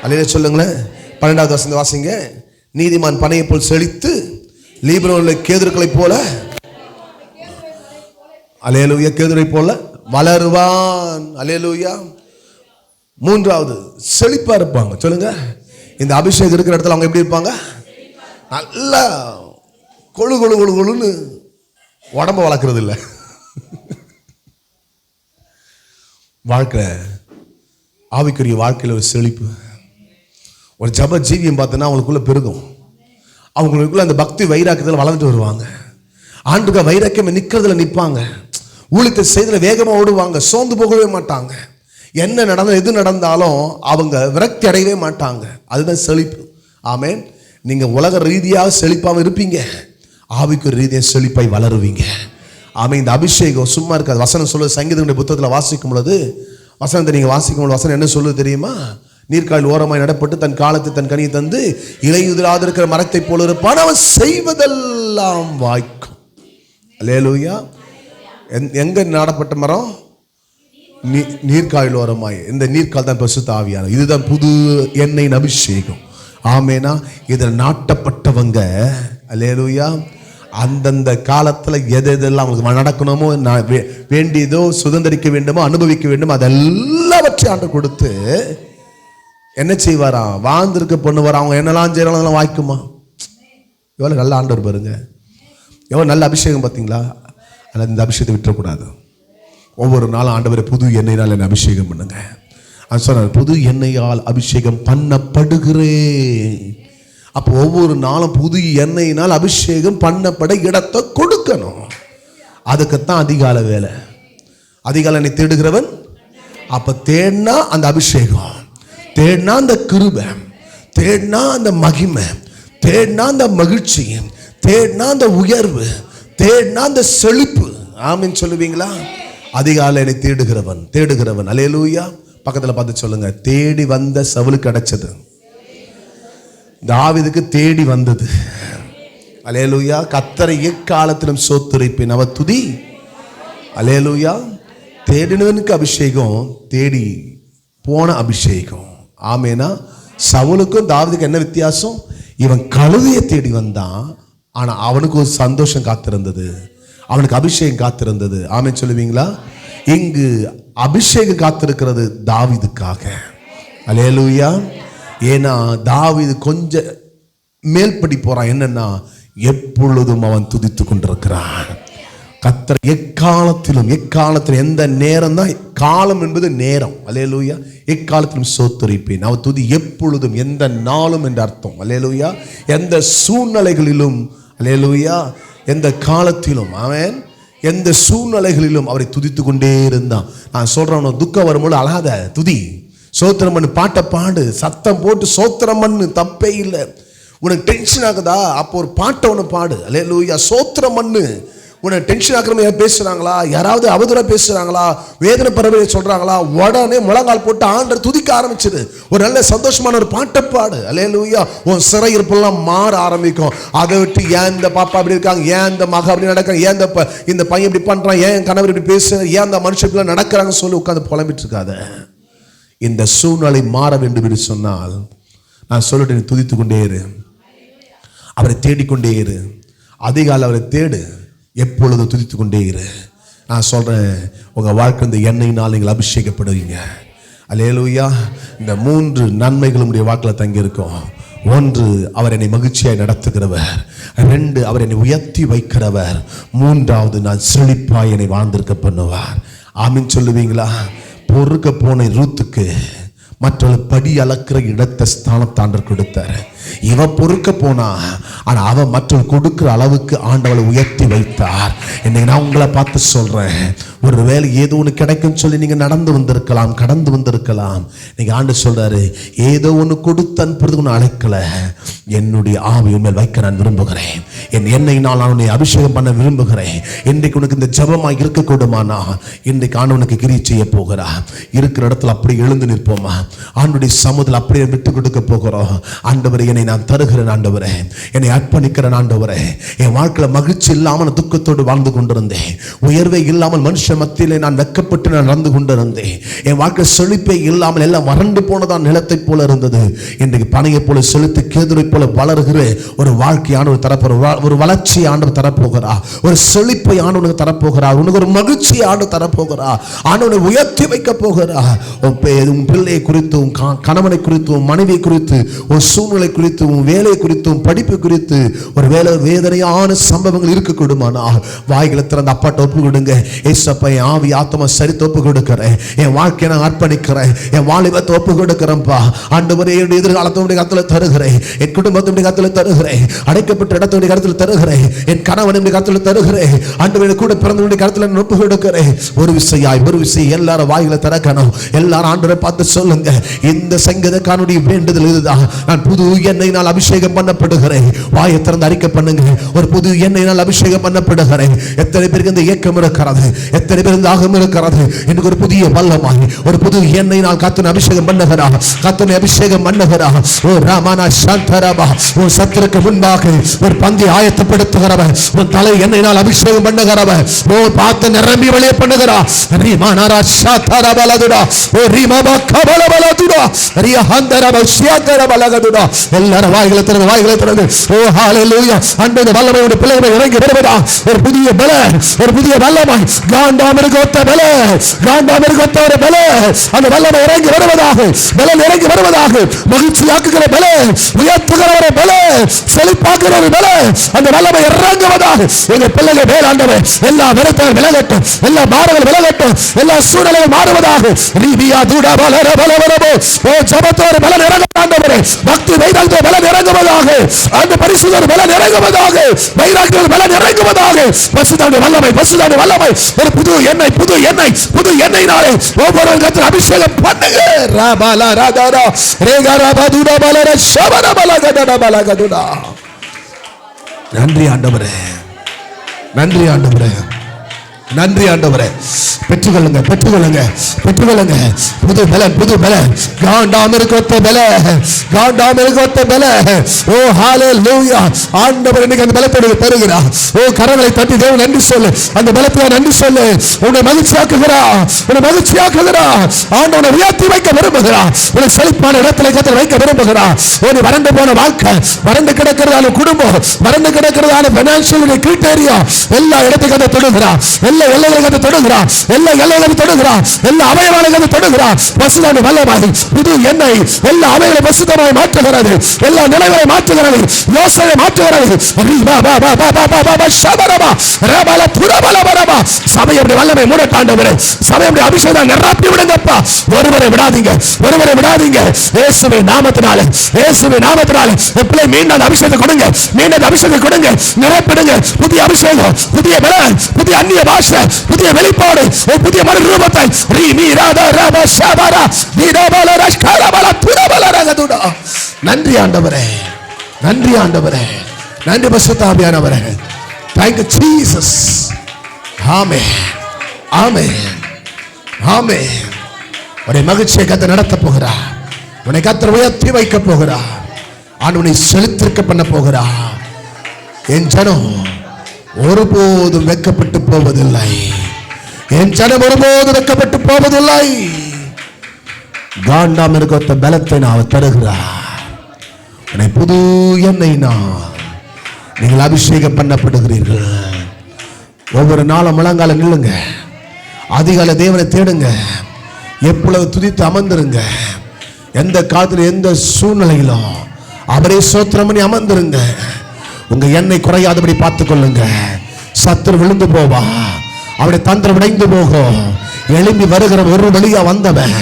அல்லேலூயா சொல்லுங்களேன். 12வது வசனம் வாசிங்க. நீதிமான் பனையை போல் செழித்து லீபனோனில் கேதுருக்களை போல, அல்லேலூயா, கேதுரை போல வளருவான். அல்லேலூயா. 3வது செழிப்பா இருப்பாங்க. சொல்லுங்க, இந்த அபிஷேகம் இருக்கிற இடத்துல அவங்க எப்படி இருப்பாங்க? நல்லா கொழு கொழு கொழு கொழுன்னு உடம்ப வளர்க்கறது இல்லை. வாழ்க்கை, ஆவிக்குரிய வாழ்க்கையில் ஒரு செழிப்பு, ஒரு ஜப ஜீவியம் பார்த்தோன்னா அவங்களுக்குள்ள பெருகும். அவங்களுக்குள்ள அந்த பக்தி வைராக்கியத்தில் வளர்ந்துட்டு வருவாங்க. ஆண்டுக்கு வைராக்கியம் நிற்கிறதுல நிற்பாங்க. ஊழியத்தை செய்ததில் வேகமாக ஓடுவாங்க. சோர்ந்து போகவே மாட்டாங்க. என்ன நடந்தாலும் எது நடந்தாலும் அவங்க விரக்தி அடையவே மாட்டாங்க. அதுதான் செழிப்பு. ஆமென். நீங்கள் உலக ரீதியாக செழிப்பாக இருப்பீங்க, ஆவிக்கு ரீதியாக செழிப்பாய் வளருவீங்க. ஆமென். இந்த அபிஷேகம் சும்மா இருக்காது. வசனம் சொல்லுது, சங்கீதங்களுடைய புத்தகத்தில் வாசிக்கும் பொழுது வசனத்தை நீங்கள் வாசிக்கும் பொழுது வசனம் என்ன சொல்லுது தெரியுமா? நீர்க்கால் ஓரமாய் நடப்பட்டு தன் காலத்தை தன் கனியை தந்து இலையுதிராது இருக்கிற மரத்தை போல இருப்பான், அவன் செய்வதெல்லாம் வாய்க்கும். அல்லேலூயா. எங்க நடப்பட்ட மரம்? நீர்க்கால் ஓரமாய். இந்த நீர்க்கால் தான் பரிசுத்த ஆவியானவர். இதுதான் புது எண்ணெயின் அபிஷேகம். ஆமேனா. இதில் நாட்டப்பட்டவங்க, அல்லேலூயா, அந்தந்த காலத்தில் எதெல்லாம் அவங்களுக்கு நடக்கணுமோ, வேண்டியதோ, சுதந்திரிக்க வேண்டுமோ, அனுபவிக்க வேண்டுமோ, அதெல்லாவற்றையும் ஆண்டு கொடுத்து என்ன செய்வாராம்? வாழ்ந்திருக்க பண்ணுவாராம். அவங்க என்னெல்லாம் செய்யறாங்க அதெல்லாம் வாய்க்குமா? எவ்வளோ நல்ல ஆண்டவர் பாருங்க, எவ்வளோ நல்ல அபிஷேகம் பார்த்தீங்களா? ஆனால் இந்த அபிஷேகத்தை விட்டுறக்கூடாது. ஒவ்வொரு நாளும் ஆண்டவரை புது எண்ணெயினால் என்னை அபிஷேகம் பண்ணுங்க. அது சொன்னார், புது எண்ணெயால் அபிஷேகம் பண்ணப்படுகிறேன். அப்போ ஒவ்வொரு நாளும் புது எண்ணெயினால் அபிஷேகம் பண்ணப்பட இடத்தை கொடுக்கணும். அதுக்குத்தான் அதிகால வேலை. அதிகால என்னை தேடுகிறவன். அப்போ தேடினா அந்த அபிஷேகம், தேடினா அந்த கிருபை, தேடினா அந்த மகிமை, தேடினா அந்த மகிழ்ச்சி, தேடினா அந்த உயர்வு, தேடினா அந்த செழிப்பு. ஆமென் சொல்லுவீங்களா? அதிகாலை என்னை தேடுகிறவன், தேடுகிறவன். அல்லேலூயா. பக்கத்தில் பார்த்து சொல்லுங்க, தேடி வந்த சவுலுக்கு கிடைச்சது, தாவீதுக்கு தேடி வந்தது. அல்லேலூயா. கர்த்தரை எக்காலத்திலும் சோத்திரிப்பேன், அவர் துதி. அல்லேலூயா. தேடினவனுக்கு அபிஷேகம், தேடி போன அபிஷேகம். ஆமேனா. சவுலுக்கும் தாவீதுக்கும் என்ன வித்தியாசம்? இவன் கழுதையை தேடி வந்தான், ஆனா அவனுக்கு ஒரு சந்தோஷம் காத்திருந்தது, அவனுக்கு அபிஷேகம் காத்திருந்தது. ஆமென் சொல்லுவீங்களா? இங்கு அபிஷேகம் காத்திருக்கிறது தாவீதுக்காக. அல்லேலூயா. ஏன்னா தாவீது கொஞ்சம் மேல்படி போறான். என்னன்னா, எப்பொழுதும் அவன் துதித்து கொண்டிருக்கிறான். கர்த்தர் எக்காலத்திலும் எந்த நேரம் தான், காலம் என்பது நேரம். அல்லேலூயா. எக்காலத்திலும் சோத்தரிப்பேன். அவர் துதி எப்பொழுதும் எந்த நாளும் என்ற அர்த்தம். அல்லேலூயா. எந்த சூழ்நிலைகளிலும், அல்லேலூயா, எந்த காலத்திலும், ஆமென், எந்த சூழ்நிலைகளிலும் அவரை துதித்து கொண்டே இருந்தான். நான் சொல்றேன், துக்கம் வரும்போது அழாத, துதி, சோத்திரம் பண்ணு, பாட்டை பாடு, சத்தம் போட்டு சோத்திரம் பண்ணு, தப்பே இல்லை. உனக்கு டென்ஷன் ஆகுதா, அப்போ ஒரு பாட்டை ஒன்று பாடு. அல்லேலூயா. சோத்திரம் பண்ணு. உனக்கு டென்ஷன் ஆக்கிரமே பேசுறாங்களா, யாராவது அவதூறா பேசுறாங்களா, வேதனை பரவ சொல்றாங்களா, உடனே முழங்கால் போட்டு ஆண்டவர் துதிக்க ஆரம்பிச்சிடு. ஒரு நல்ல சந்தோஷமான ஒரு பாட்டை பாடு. அல்லேலூயா. உன் சிறையிருப்பெல்லாம் மாற ஆரம்பிக்கும். அதை விட்டு ஏன் இந்த பாப்பா அப்படி இருக்காங்க, ஏன் இந்த மகா அப்படி நடக்காங்க, ஏன் இந்த பையன் இப்படி பண்றான், ஏன் கணவர் இப்படி பேசுற, ஏன் இந்த மனுஷன் நடக்கிறாங்க சொல்லி உட்காந்து புலம்பிட்டு இருக்காத. இந்த சூழ்நிலை மாற வேண்டும் என்று சொன்னால் நான் சொல்லிட்டு துதித்து கொண்டே இரு, அவரை தேடிக்கொண்டே இரு. அதிகாலை அவரை தேடு, எப்பொழுதும் துதித்து கொண்டே இரு. நான் சொல்றேன், உங்க வாழ்க்கை இந்த எண்ணெயினால் நீங்கள் அபிஷேகப்படுவீங்க. அல்லேலூயா. இந்த 3 நன்மைகளும் உடைய வாக்கில் தங்கி இருக்கும். 1, அவர் என்னை மகிழ்ச்சியாய் நடத்துகிறவர். 2, அவர் என்னை உயர்த்தி வைக்கிறவர். 3வது, நான் செழிப்பாய் என்னை வாழ்ந்திருக்க பண்ணுவார். ஆமீன் சொல்லுவீங்களா? பொறுக்க போன ரூத்துக்கு மற்றொரு படி அளக்கிற இடத்தை ஸ்தானத்தாண்டர் கொடுத்தார். இவ பொறுக்க போனா, ஆனா அவ மற்றொரு கொடுக்கிற அளவுக்கு ஆண்டவளை உயர்த்தி வைத்தார். இன்னைக்கு நான் உங்களை பார்த்து சொல்றேன், ஒரு வேலை ஏதோ ஒன்று கிடைக்கும் சொல்லி நீங்க நடந்து வந்திருக்கலாம், கடந்து வந்திருக்கலாம். நீங்க ஆண்டு சொல்றாரு, ஏதோ ஒன்று கொடுத்து அனுப்புறதுக்கு ஒன்று அழைக்கல, என்னுடைய ஆவியின் மேல் வைக்க நான் விரும்புகிறேன். என் எண்ணெயினால் நான் உன்னை அபிஷேகம் பண்ண விரும்புகிறேன். இன்றைக்கு உனக்கு இந்த ஜபமாக இருக்கக்கூடுமானா, இன்றைக்கு ஆண்டவனுக்கு கிரியை செய்ய போகிறா. இருக்கிற இடத்துல அப்படியே எழுந்து நிற்போமா, ஆண்டுடைய சமூகத்தில் அப்படியே விட்டு கொடுக்க போகிறோம். ஆண்டவரே, என்னை நான் தருகிறேன். ஆண்டவரே, என்னை அர்ப்பணிக்கிறேன். ஆண்டவரே, என் வாழ்க்கையில் மகிழ்ச்சி இல்லாமல் துக்கத்தோடு வாழ்ந்து கொண்டிருந்தேன். உயர்வே இல்லாமல் மனுஷ மத்தியிலே நான் வெக்கப்பட்டு நான் நடந்து கொண்டிருந்தேன். என் வாழ்க்கை செழிப்பே இல்லாமல் எல்லாம் வறண்டு போனதான் நிலத்தை போல இருந்தது. இன்றைக்கு பனையை போல செலுத்து கேதுரை போல வளர்கிற ஒரு வாழ்க்கை ஆண்டவர் தரப்போகிறார். ஒரு வளர்ச்சி ஆண்டவர் தரப்போகிறார். ஒரு செழிப்பை ஆண்டவனுக்கு தரப்போகிறார். உனக்கு ஒரு மகிழ்ச்சி ஆண்டவர் தரப்போகிறார். ஆண்டவனை உயர்த்தி வைக்க போகிறார். உன் பிள்ளையை குறித்து, உன் கணவனை குறித்து, உன் மனைவி குறித்து, உன் சூழ்நிலை குறித்து, உன் வேலை குறித்தும் படிப்பு குறித்து ஒரு வேதனையான சம்பவங்கள் இருக்கக்கூடுமானால் வாய்களை திறந்து அப்பாட்ட ஒப்பு கொடுங்க. ஏசப்பா, என் ஆவி ஆத்மா சரித்து ஒப்பு கொடுக்கிறேன். என் வாழ்க்கையை நான் அர்ப்பணிக்கிறேன். என் வாலிபத்தை ஒப்பு கொடுக்கிறேன்ப்பா. ஆண்டவரே, என்னுடைய எதிர்காலத்தினுடைய கருத்துல தருகிறேன். என் குடும்பத்தினுடைய கருத்துல தருகிறேன். அடைக்கப்பட்ட இடத்துடைய கருத்துல தருகிறேன். என் கணவனுடைய கருத்துல தருகிறேன். ஆண்டவரே, கூட பிறந்தவனுடைய கருத்துல ஒப்பு கொடுக்கிறேன். ஒரு விஷயம் எல்லாரும் வாய்களை திறக்கணும். எல்லாரும் ஆண்டவரை பார்த்து சொல்லுங்க, இந்த சங்கீதக்காரனுடைய வேண்டுதல் இதுதான், நான் புது எண்ணெயினால் அபிஷேகம் பண்ணப்படுகிறேன். வாயை திறந்து அறிக்கை பண்ணுங்க, ஒரு புது எண்ணெயினால் அபிஷேகம் பண்ணப்படுகிறேன். எத்தனை பேருக்கு இந்த ஏக்கம் இருக்கிறது, எத்தனை பேருக்கு தாகம் இருக்கிறது. எனக்கு ஒரு புதிய வல்லமாய், ஒரு புது எண்ணெயினால் கர்த்தனை அபிஷேகம் பண்ணுகிறார். கர்த்தனை அபிஷேகம் பண்ணுகிறார். ஓ ராமானா சாந்தரபா, உன் சத்துருக்கு முன்பாக ஒரு பந்தி ஆயத்தப்படுத்துகிறவர், உன் தலை எண்ணெயினால் அபிஷேகம் பண்ணுகிறவர். ஓ பார்த்து நிரம்பி வழியே பண்ணுகிறார். ரீமானாரா சாந்தரபலதுடா, ஓ ரீமாபா கபலபலதுடா, ரியாஹந்தரபா சியாந்தரபலகதுடா. எல்லாரும் வாய்களை திறந்து, ஓ ஹalleluya. ஆண்டவருடைய வல்லமையோட பிள்ளைகளை இறங்கி வருவதா ஒரு புதிய பலம், ஒரு புதிய வல்லமை. காண்டாமிருகொத்த பலம், காண்டாமிருகொத்த ஒரு பலம், அந்த வல்லமை இறங்கி வருவதாக, பலம் இறங்கி வருவதாக. மகிழ்ச்சியாக்குகிற பலம், உயர்த்துகிற ஒரு பலம், செழிப்பாக்குகிற ஒரு பலம், அந்த வல்லமை இறங்குவதாக. எங்க பிள்ளைகள் மேல் ஆண்டவர் எல்லா விரத்தங்கள் விலகட்டும், எல்லா பாரங்கள் விலகட்டும், எல்லா சூழ்நிலைகள் மாறுவதாக. ரீபியா தூடா பலர பலவரபோ, ஓ ஜபத்தோட பலம் இறங்குவதாக. பக்தி வைராக்கிய பலம் இறங்குவதாக. அந்த பரிசுத்தர் பலம் இறங்குவதாக. வைராக்கிய பலம் இறங்குவதாக. பரிசுத்தருடைய வல்லமை, பரிசுத்தருடைய வல்லமை, ஒரு புது எண்ணெய், புது எண்ணெய், புது எண்ணெயினாலே ஒவ்வொரு கர்த்தர் அபிஷேகம் பண்ணுங்க. ராபாலா ராதாரா ரேகாரா பதுடா பலர ஷபர பலகடா பலகடுடா. நன்றி ஆண்டவரே, நன்றி ஆண்டவரே, நன்றி ஆண்டவரே. பெற்றுக்கொள்ளுங்க, பெற்றுக்கொள்ளுங்க, பெற்றுக்கொள்ளுங்க. புது பலன், புது பலன். காண்டாமிருகொத்த பலன், காண்டாமிருகொத்த பலன். ஓ ஹalleluya. ஆண்டவர் இன்னைக்கு அந்த பலத்தை தருகிறார். ஓ கரங்களை தட்டி தேவன் நன்றி சொல்லு. அந்த பலத்தை நன்றி சொல்லு. உன்னை மகிழ்ச்சியாக்குகிறார், உன்னை மகிழ்ச்சியாக்குகிறார். ஆண்டவனை உயர்த்தி வைக்க விரும்புகிறார். உன்னை செழிப்பான இடத்துல கர்த்தர் வைக்க விரும்புகிறார். உன்னை வறண்டு போன வாழ்க்கை, வறண்டு கிடக்கிறதான குடும்பம், வறண்டு கிடக்கிறதான பைனான்சியல் கிரைட்டீரியா, எல்லா இடத்தையும் கர்த்தர் தொடுகிறார். எல்லா எல்லைகளை கர்த்தர் தொடுகிறார். எல்லா எல்லைகளை தொடுகிறார். எல்லா அவயவங்களை தொடுகிறார். பரிசுத்தமான வல்லமை, புது எண்ணெய் எல்லா அவயவங்களை பரிசுத்தமாய் மாற்றுகிறது. எல்லா நிலைகளை மாற்றுகிறது. யோசனை மாற்றுகிறது. ரீபா பா பா பா பா பா பா ஷபரபா ரபல புரபல பர வல்லமை மூடட்டாண்டவரே. சபையுடைய அபிஷேகம் நிரப்பி விடுங்கப்பா. ஒருவரை விடாதீங்க, ஒருவரை விடாதீங்க. இயேசுவின் நாமத்தினால, இயேசுவின் நாமத்தினால பிள்ளை மீண்டும் அபிஷேகத்தை கொடுங்க, மீண்டும் அபிஷேகத்தை கொடுங்க, நிரப்பிடுங்க. புதிய அபிஷேகம், புதிய பலன், புதிய அந்நிய பாஷை, புதிய வெளிப்பாடு, புதிய மன ரூபத்தை. நன்றி ஆண்டவரே, நன்றி ஆண்டவரே, நன்றி பரிசுத்த ஆவியானவரே. Thank you Jesus. ஆமென், ஆமென், ஆமென். உன்னை மகிழ்ச்சியை கர்த்தர் நடத்த போகிறார். உன்னை கர்த்தர் உயர்த்தி வைக்க போகிறார். ஆண்டவனை செலுத்திருக்க பண்ண போகிறார். என் ஜனம் ஒருபோதும் வெட்கப்பட்டு போவதில்லை. என் ஜனம் ஒருபோதும் வெட்கப்பட்டு போவதில்லை. காண்டாம் இருக்க பலத்தை நான் தருகிறார். உன்னை புது எண்ணெய் நீங்கள் அபிஷேகம் பண்ணப்படுகிறீர்கள். ஒவ்வொரு நாளும் முழங்கால நில்லுங்க, அதிகாலை தேவனை தேடுங்க, எப்பொழுது துதித்து அமர்ந்துருங்க. எந்த காலத்தில் எந்த சூழ்நிலையிலும் அவரே ஸ்தோத்திரம் பண்ணி அமர்ந்துருங்க. உங்க எண்ணெய் குறையாதபடி பார்த்துக் கொள்ளுங்க. சத்துரு விழுந்து போவா, அவருடைய தந்திரம் விடைந்து போகும். எழும்பி வருகிற ஒரு வழியா வந்தவன்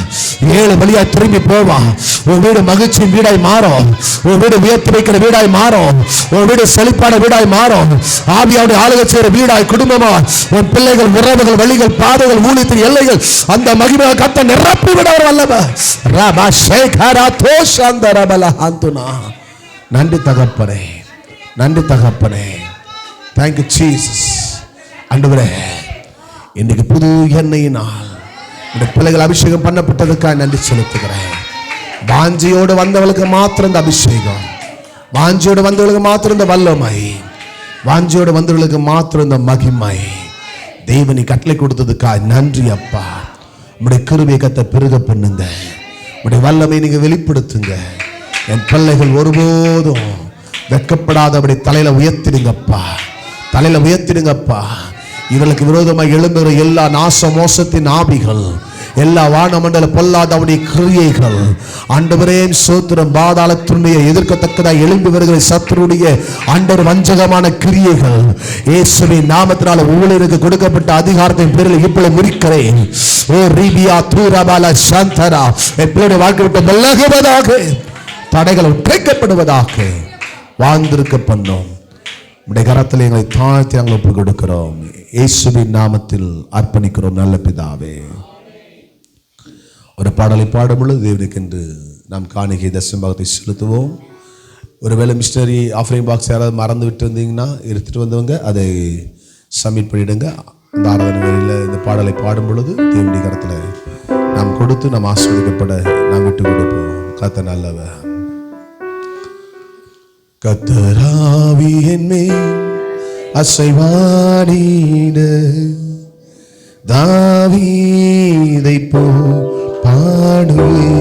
7 வழியா திரும்பி போவான். உன் வீடு மகிழ்ச்சியின் வீடாய் மாறும். உன் வீடு உயர்த்தி வைக்கிற வீடாய் மாறும். உன் வீடு செழிப்பான வீடாய் மாறும். ஆவியாவுடைய ஆளுகை செய்கிற வீடாய், குடும்பமா, உன் பிள்ளைகள், உறவுகள், வழிகள், பாதைகள், ஊழியத்தின் எல்லைகள் அந்த மகிமை கத்த நிரப்பி விடவர் வல்லவர். நன்றி தகப்பனே, நன்றி தகப்பனே. Thank you Jesus. ஆண்டவரே, இன்னைக்கு புது எண்ணெயினால் இந்த பிள்ளைகள் அபிஷேகம் பண்ணப்பட்டதுக்காக நன்றி செலுத்துகிறேன். வாஞ்சியோடு வந்தவளுக்கு மாத்திரம் இந்த அபிஷேகம், வாஞ்சியோடு வந்தவளுக்கு மாத்திரம் இந்த வல்லமை, வாஞ்சியோடு வந்தவர்களுக்கு மாத்திரம் இந்த மகிமை. தேவனி கட்டளை கொடுத்ததுக்காக நன்றி அப்பா. உங்களுடைய கிருபையை கத்த பெருக பண்ணுங்க. உங்களுடைய வல்லமை நீங்க வெளிப்படுத்துங்க. என் பிள்ளைகள் ஒருபோதும் வெட்கப்படாதபடி தலையில உயர்த்திடுங்கப்பா, தலையில உயர்த்திடுங்கப்பா. இவர்களுக்கு விரோதமாக எழும்புகிற எல்லா நாச மோசத்தின் ஆவிகள், எல்லா வானமண்டல பொல்லாதவனுடைய கிரியைகள், ஆண்டவரே சோத்திரம், பாதாளத்தினுடைய எதிர்க்கத்தக்கதாக எழும்பி வருகிற சத்துருடைய ஆண்டவர் வஞ்சகமான கிரியைகள் இயேசுவின் நாமத்தினால ஊழியருக்கு கொடுக்கப்பட்ட அதிகாரத்தின் பேரில் இப்பொழுது முறிக்கிறேன். ஓ ரீபியா தூரபால சாந்தரா, எப்பொழுது வாழ்க்கை விட்டு விலகுவதாக, தடைகள் உடைக்கப்படுவதாக வாழ்ந்திருக்க பண்ணோம். உடைய கரத்தில் எங்களை தாழ்த்தி நாங்கள் ஒப்புக் கொடுக்கிறோம். இயேசுவின் நாமத்தில் அர்ப்பணிக்கிறோம் நல்ல பிதாவே. ஒரு பாடலை பாடும் பொழுது தேவனுக்கென்று நாம் காணிக்கை தசமபாகத்தை செலுத்துவோம். ஒருவேளை மிஷனரி ஆஃபரிங் பாக்ஸ் யாராவது மறந்து விட்டு இருந்தீங்கன்னா எடுத்துகிட்டு வந்தவங்க அதை சப்மிட் பண்ணிவிடுங்க. அந்த ஆராதனை வேளையில் இந்த பாடலை பாடும் பொழுது தேவனுடைய கரத்தில் நாம் கொடுத்து நாம் ஆசீர்வதிக்கப்பட நாம் விட்டு கொடுப்போம். கர்த்தர் நல்லவர். கர்த்தராவி என்னை அசைவாடிட தாவீதை போல் பாடுவே.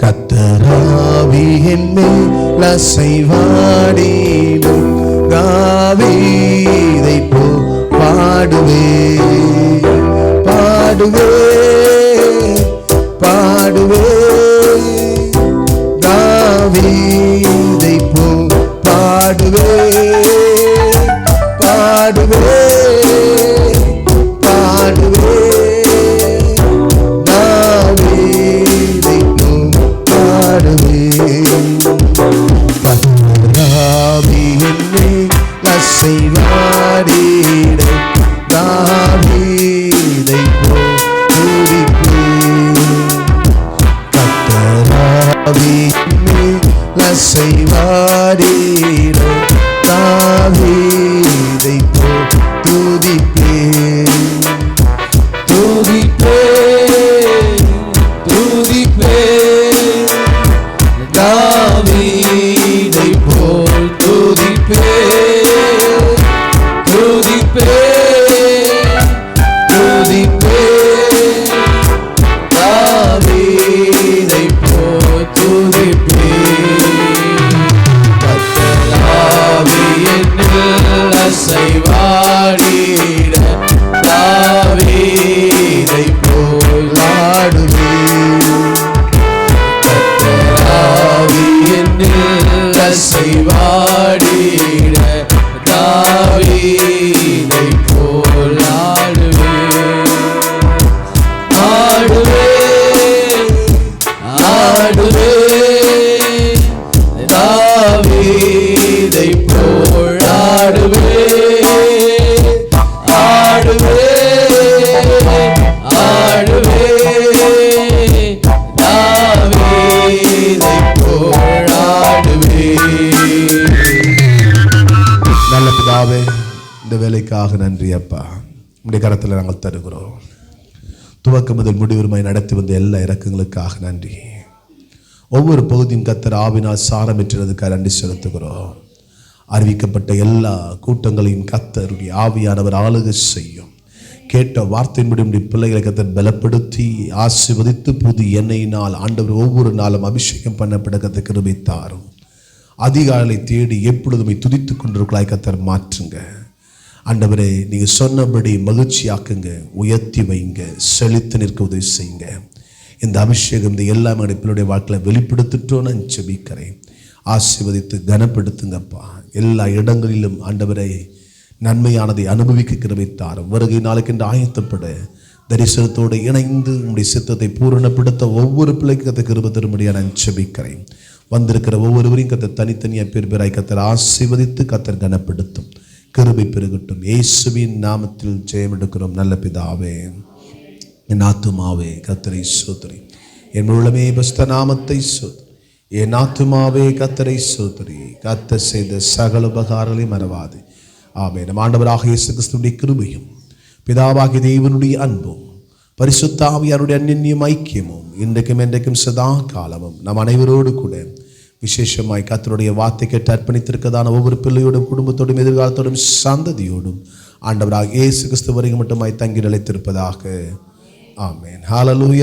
கர்த்தராவி என்னை அசைவாடிட தாவீதை போல் பாடுவே, பாடுவே, பாடுவே. தாவீதை போல் பாடுவே, பாடுவே, பாடுவே. தாவீதை போல் பாடுவே. கர்த்தராவி என்னை அசைவாடிட தாவீதை போல் துதிப்பேன். கர்த்தராவி அசைவாடிட தாவீதை போல் துதிப்பேன், துதிப்பேன், துதிப்பேன். தாவீதை போல் துதிப்பேன், துதிப்பேன், பிதாவே, இந்த வேலைக்காக நன்றி அப்பா. உடைய கரத்தில் நாங்கள் தருகிறோம். துவக்கம் முதல் முடிவுமாய் நடத்தி வந்த எல்லா இறக்கங்களுக்காக நன்றி. ஒவ்வொரு பகுதியும் கர்த்தர் ஆவினால் சாரமிட்டுறதுக்காக நன்றி செலுத்துகிறோம். அறிவிக்கப்பட்ட எல்லா கூட்டங்களையும் கர்த்தருடைய ஆவியானவர் ஆளுகை செய்யும். கேட்ட வார்த்தையின்படி பிள்ளைகளை கர்த்தர் பலப்படுத்தி ஆசீர்வதித்து புது எண்ணெயினால் ஆண்டவர் ஒவ்வொரு நாளும் அபிஷேகம் பண்ணப்பட கர்த்தர் கிருபை தாரும். அதிகாலை தேடி எப்பொழுதுமே துதித்து கொண்டிருக்கலாய் கர்த்தர் மாற்றுங்க. ஆண்டவரே, நீங்கள் சொன்னபடி மகிழ்ச்சியாக்குங்க, உயர்த்தி வைங்க, செழித்து நிற்க உதவி செய்யுங்க. இந்த அபிஷேகம் இந்த எல்லா பிள்ளைடைய வாழ்க்கையில் வெளிப்படுத்திட்டோன்னு நான் ஜெபிக்கிறேன். ஆசீர்வதித்து கனப்படுத்துங்கப்பா. எல்லா இடங்களிலும் ஆண்டவரே நன்மையானதை அனுபவிக்க கிருபை தாரும். வருகை நாளுக்கென்று ஆயத்தப்பட தரிசனத்தோடு இணைந்து உங்களுடைய சித்தத்தை பூரணப்படுத்த ஒவ்வொரு பிள்ளைக்கு கத்த கிருபை தரும்படியாக நான் ஜெபிக்கிறேன். வந்திருக்கிற ஒவ்வொருவரையும் கத்த தனித்தனியாக பேராய் கத்தர் ஆசீர்வதித்து கத்தர் கனப்படுத்தும். கிருபை பெருகட்டும். இயேசுவின் நாமத்தில் ஜெயம் எடுக்கிறோம் நல்ல பிதாவே. என் ஆத்துமாவே கர்த்தரை ஸ்தோத்திரி, என் உள்ளமே பஸ்த நாமத்தை ஸ்தோத்திரி. என் ஆத்துமாவே கர்த்தரை ஸ்தோத்திரி, கர்த்தர் செய்த சகல உபகாரங்களை மறவாது. ஆமென். நம் ஆண்டவராகிய இயேசு கிறிஸ்துவின் கிருபையும் பிதாவாகிய தேவனுடைய அன்பும் பரிசுத்த ஆவியாருடைய அன்யோன்ய ஐக்கியமும் இன்றைக்கும் என்றைக்கும் சதா காலமும் நம் அனைவரோடு கூட விசேஷமாய் கர்த்தருடைய வார்த்தை கேட்டு அர்ப்பணித்திருக்கதான ஒவ்வொரு பிள்ளையோடும் குடும்பத்தோடும் எதிர்காலத்தோடும் சந்ததியோடும் ஆண்டவராகிய இயேசு கிறிஸ்து வருகை மட்டுமாய் தங்கி நிலைத்திருப்பதாக. ஆமென். ஹல்லேலூயா.